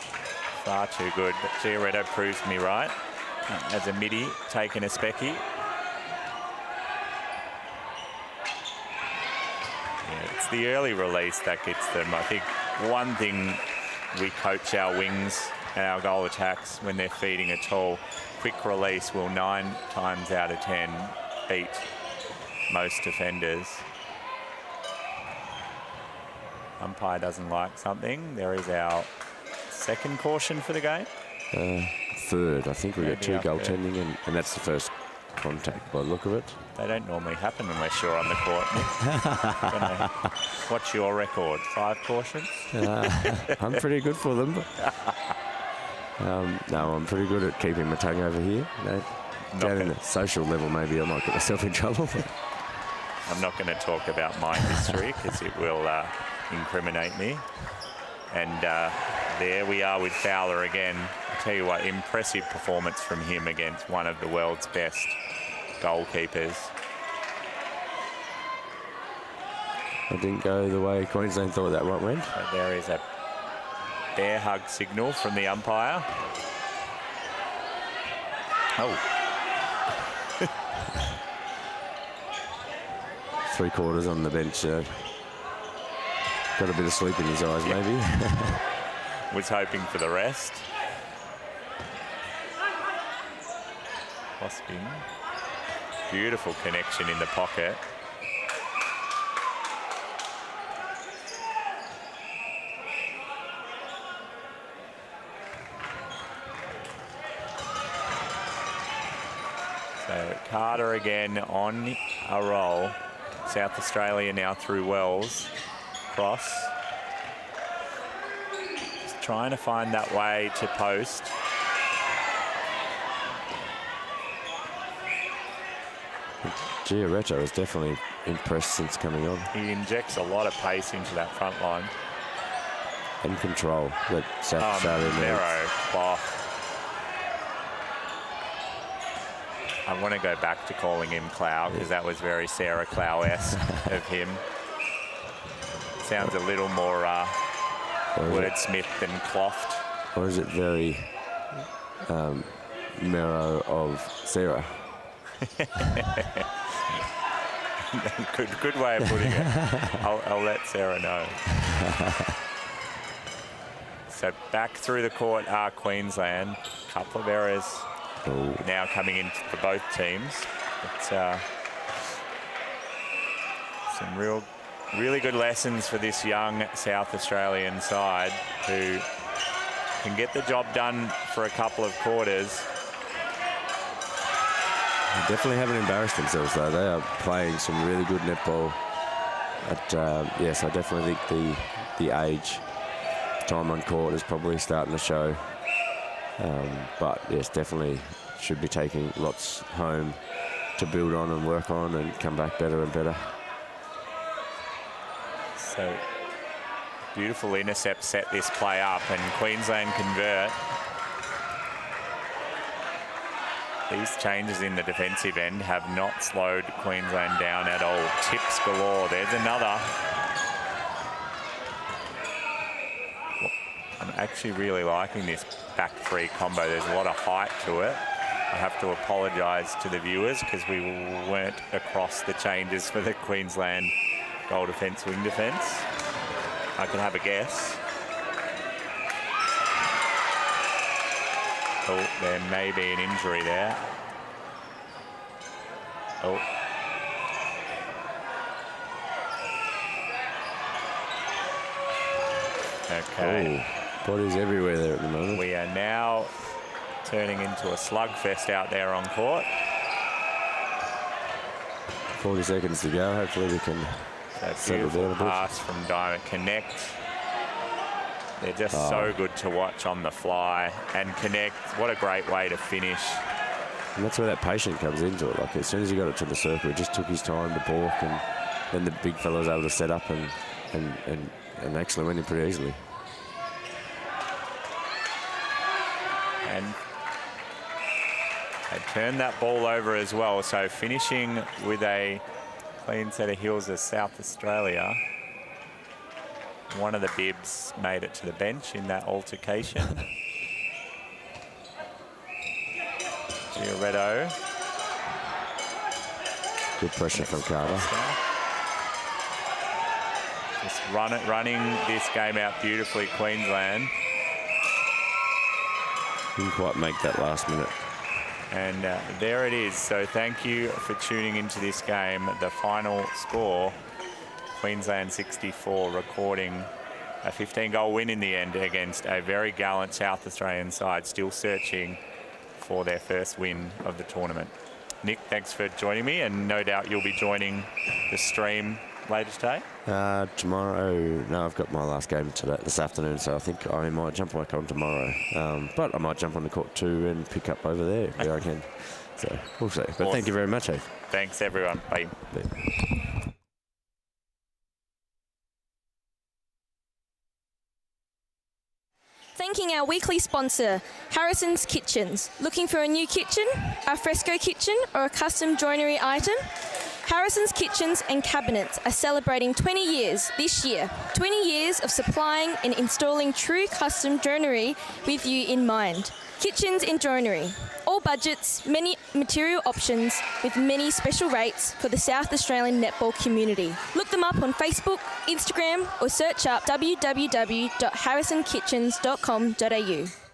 Far too good. But Giorgetto proves me right. As a midi, taking a specky. Yeah, it's the early release that gets them. I think one thing we coach our wings and our goal attacks when they're feeding a tall, quick release will 9 times out of 10 beat most defenders. Umpire doesn't like something. There is our second caution for the game. Third. I think we've got 2 goaltending, and that's the first contact by the look of it. They don't normally happen unless you're on the court. What's your record? 5 cautions? I'm pretty good for them. No, I'm pretty good at keeping my tongue over here. Down in the social level, maybe I might get myself in trouble. I'm not going to talk about my history because it will incriminate me. And there we are with Fowler again. I tell you what, impressive performance from him against one of the world's best goalkeepers. It didn't go the way Queensland thought that one went. So there is a bear hug signal from the umpire. Oh. 3/4 on the bench. Got a bit of sleep in his eyes, maybe. Was hoping for the rest. Crossing. Beautiful connection in the pocket. So Carter again on a roll. South Australia now through Wells. Cross. Just trying to find that way to post. Giorgetto is definitely impressed since coming on. He injects a lot of pace into that front line. And control that South Australia narrow cloth. I want to go back to calling him Clow because that was very Sarah Clow-esque of him. Sounds a little more wordsmith than clothed. Or is it very Mero of Sarah. Good way of putting it. I'll let Sarah know. So back through the court are Queensland. Couple of errors now coming in for both teams. But some really good lessons for this young South Australian side who can get the job done for a couple of quarters. They definitely haven't embarrassed themselves though. They are playing some really good netball. But yes, I definitely think the age, time on court is probably starting to show. But yes, definitely should be taking lots home to build on and work on and come back better and better. So beautiful intercept set this play up, and Queensland convert. These changes in the defensive end have not slowed Queensland down at all. Tips galore. There's another. I'm actually really liking this back three combo. There's a lot of height to it. I have to apologise to the viewers because we weren't across the changes for the Queensland goal defence, wing defence. I can have a guess. Oh, there may be an injury there. Oh. Okay. Oh, bodies everywhere there at the moment. We are now turning into a slugfest out there on court. 40 seconds to go. Hopefully we can settle down a bit. Pass from Diamond Connect. They're just so good to watch on the fly. And Connect, what a great way to finish. And that's where that patience comes into it. Like as soon as he got it to the circle, he just took his time to balk, and then the big fellow was able to set up and actually win it pretty easily. And they turned that ball over as well. So finishing with a clean set of heels as South Australia. One of the bibs made it to the bench in that altercation. Giorgetto. Good pressure from Carter. Just running this game out beautifully, Queensland. Didn't quite make that last minute. And there it is. So thank you for tuning into this game. The final score, Queensland 64, recording a 15-goal win in the end against a very gallant South Australian side, still searching for their first win of the tournament. Nick, thanks for joining me, and no doubt you'll be joining the stream later today. Tomorrow, no, I've got my last game this afternoon, so I think I might jump back on tomorrow. But I might jump on the court too and pick up over there where I can. So we'll see. But awesome. Thank you very much, Heath. Thanks, everyone. Bye. Bye. Thanking our weekly sponsor, Harrison's Kitchens. Looking for a new kitchen, a fresco kitchen, or a custom joinery item? Harrison's Kitchens and Cabinets are celebrating 20 years this year. 20 years of supplying and installing true custom joinery with you in mind. Kitchens and joinery. All budgets, many material options with many special rates for the South Australian netball community. Look them up on Facebook, Instagram, or search up www.harrisonkitchens.com.au.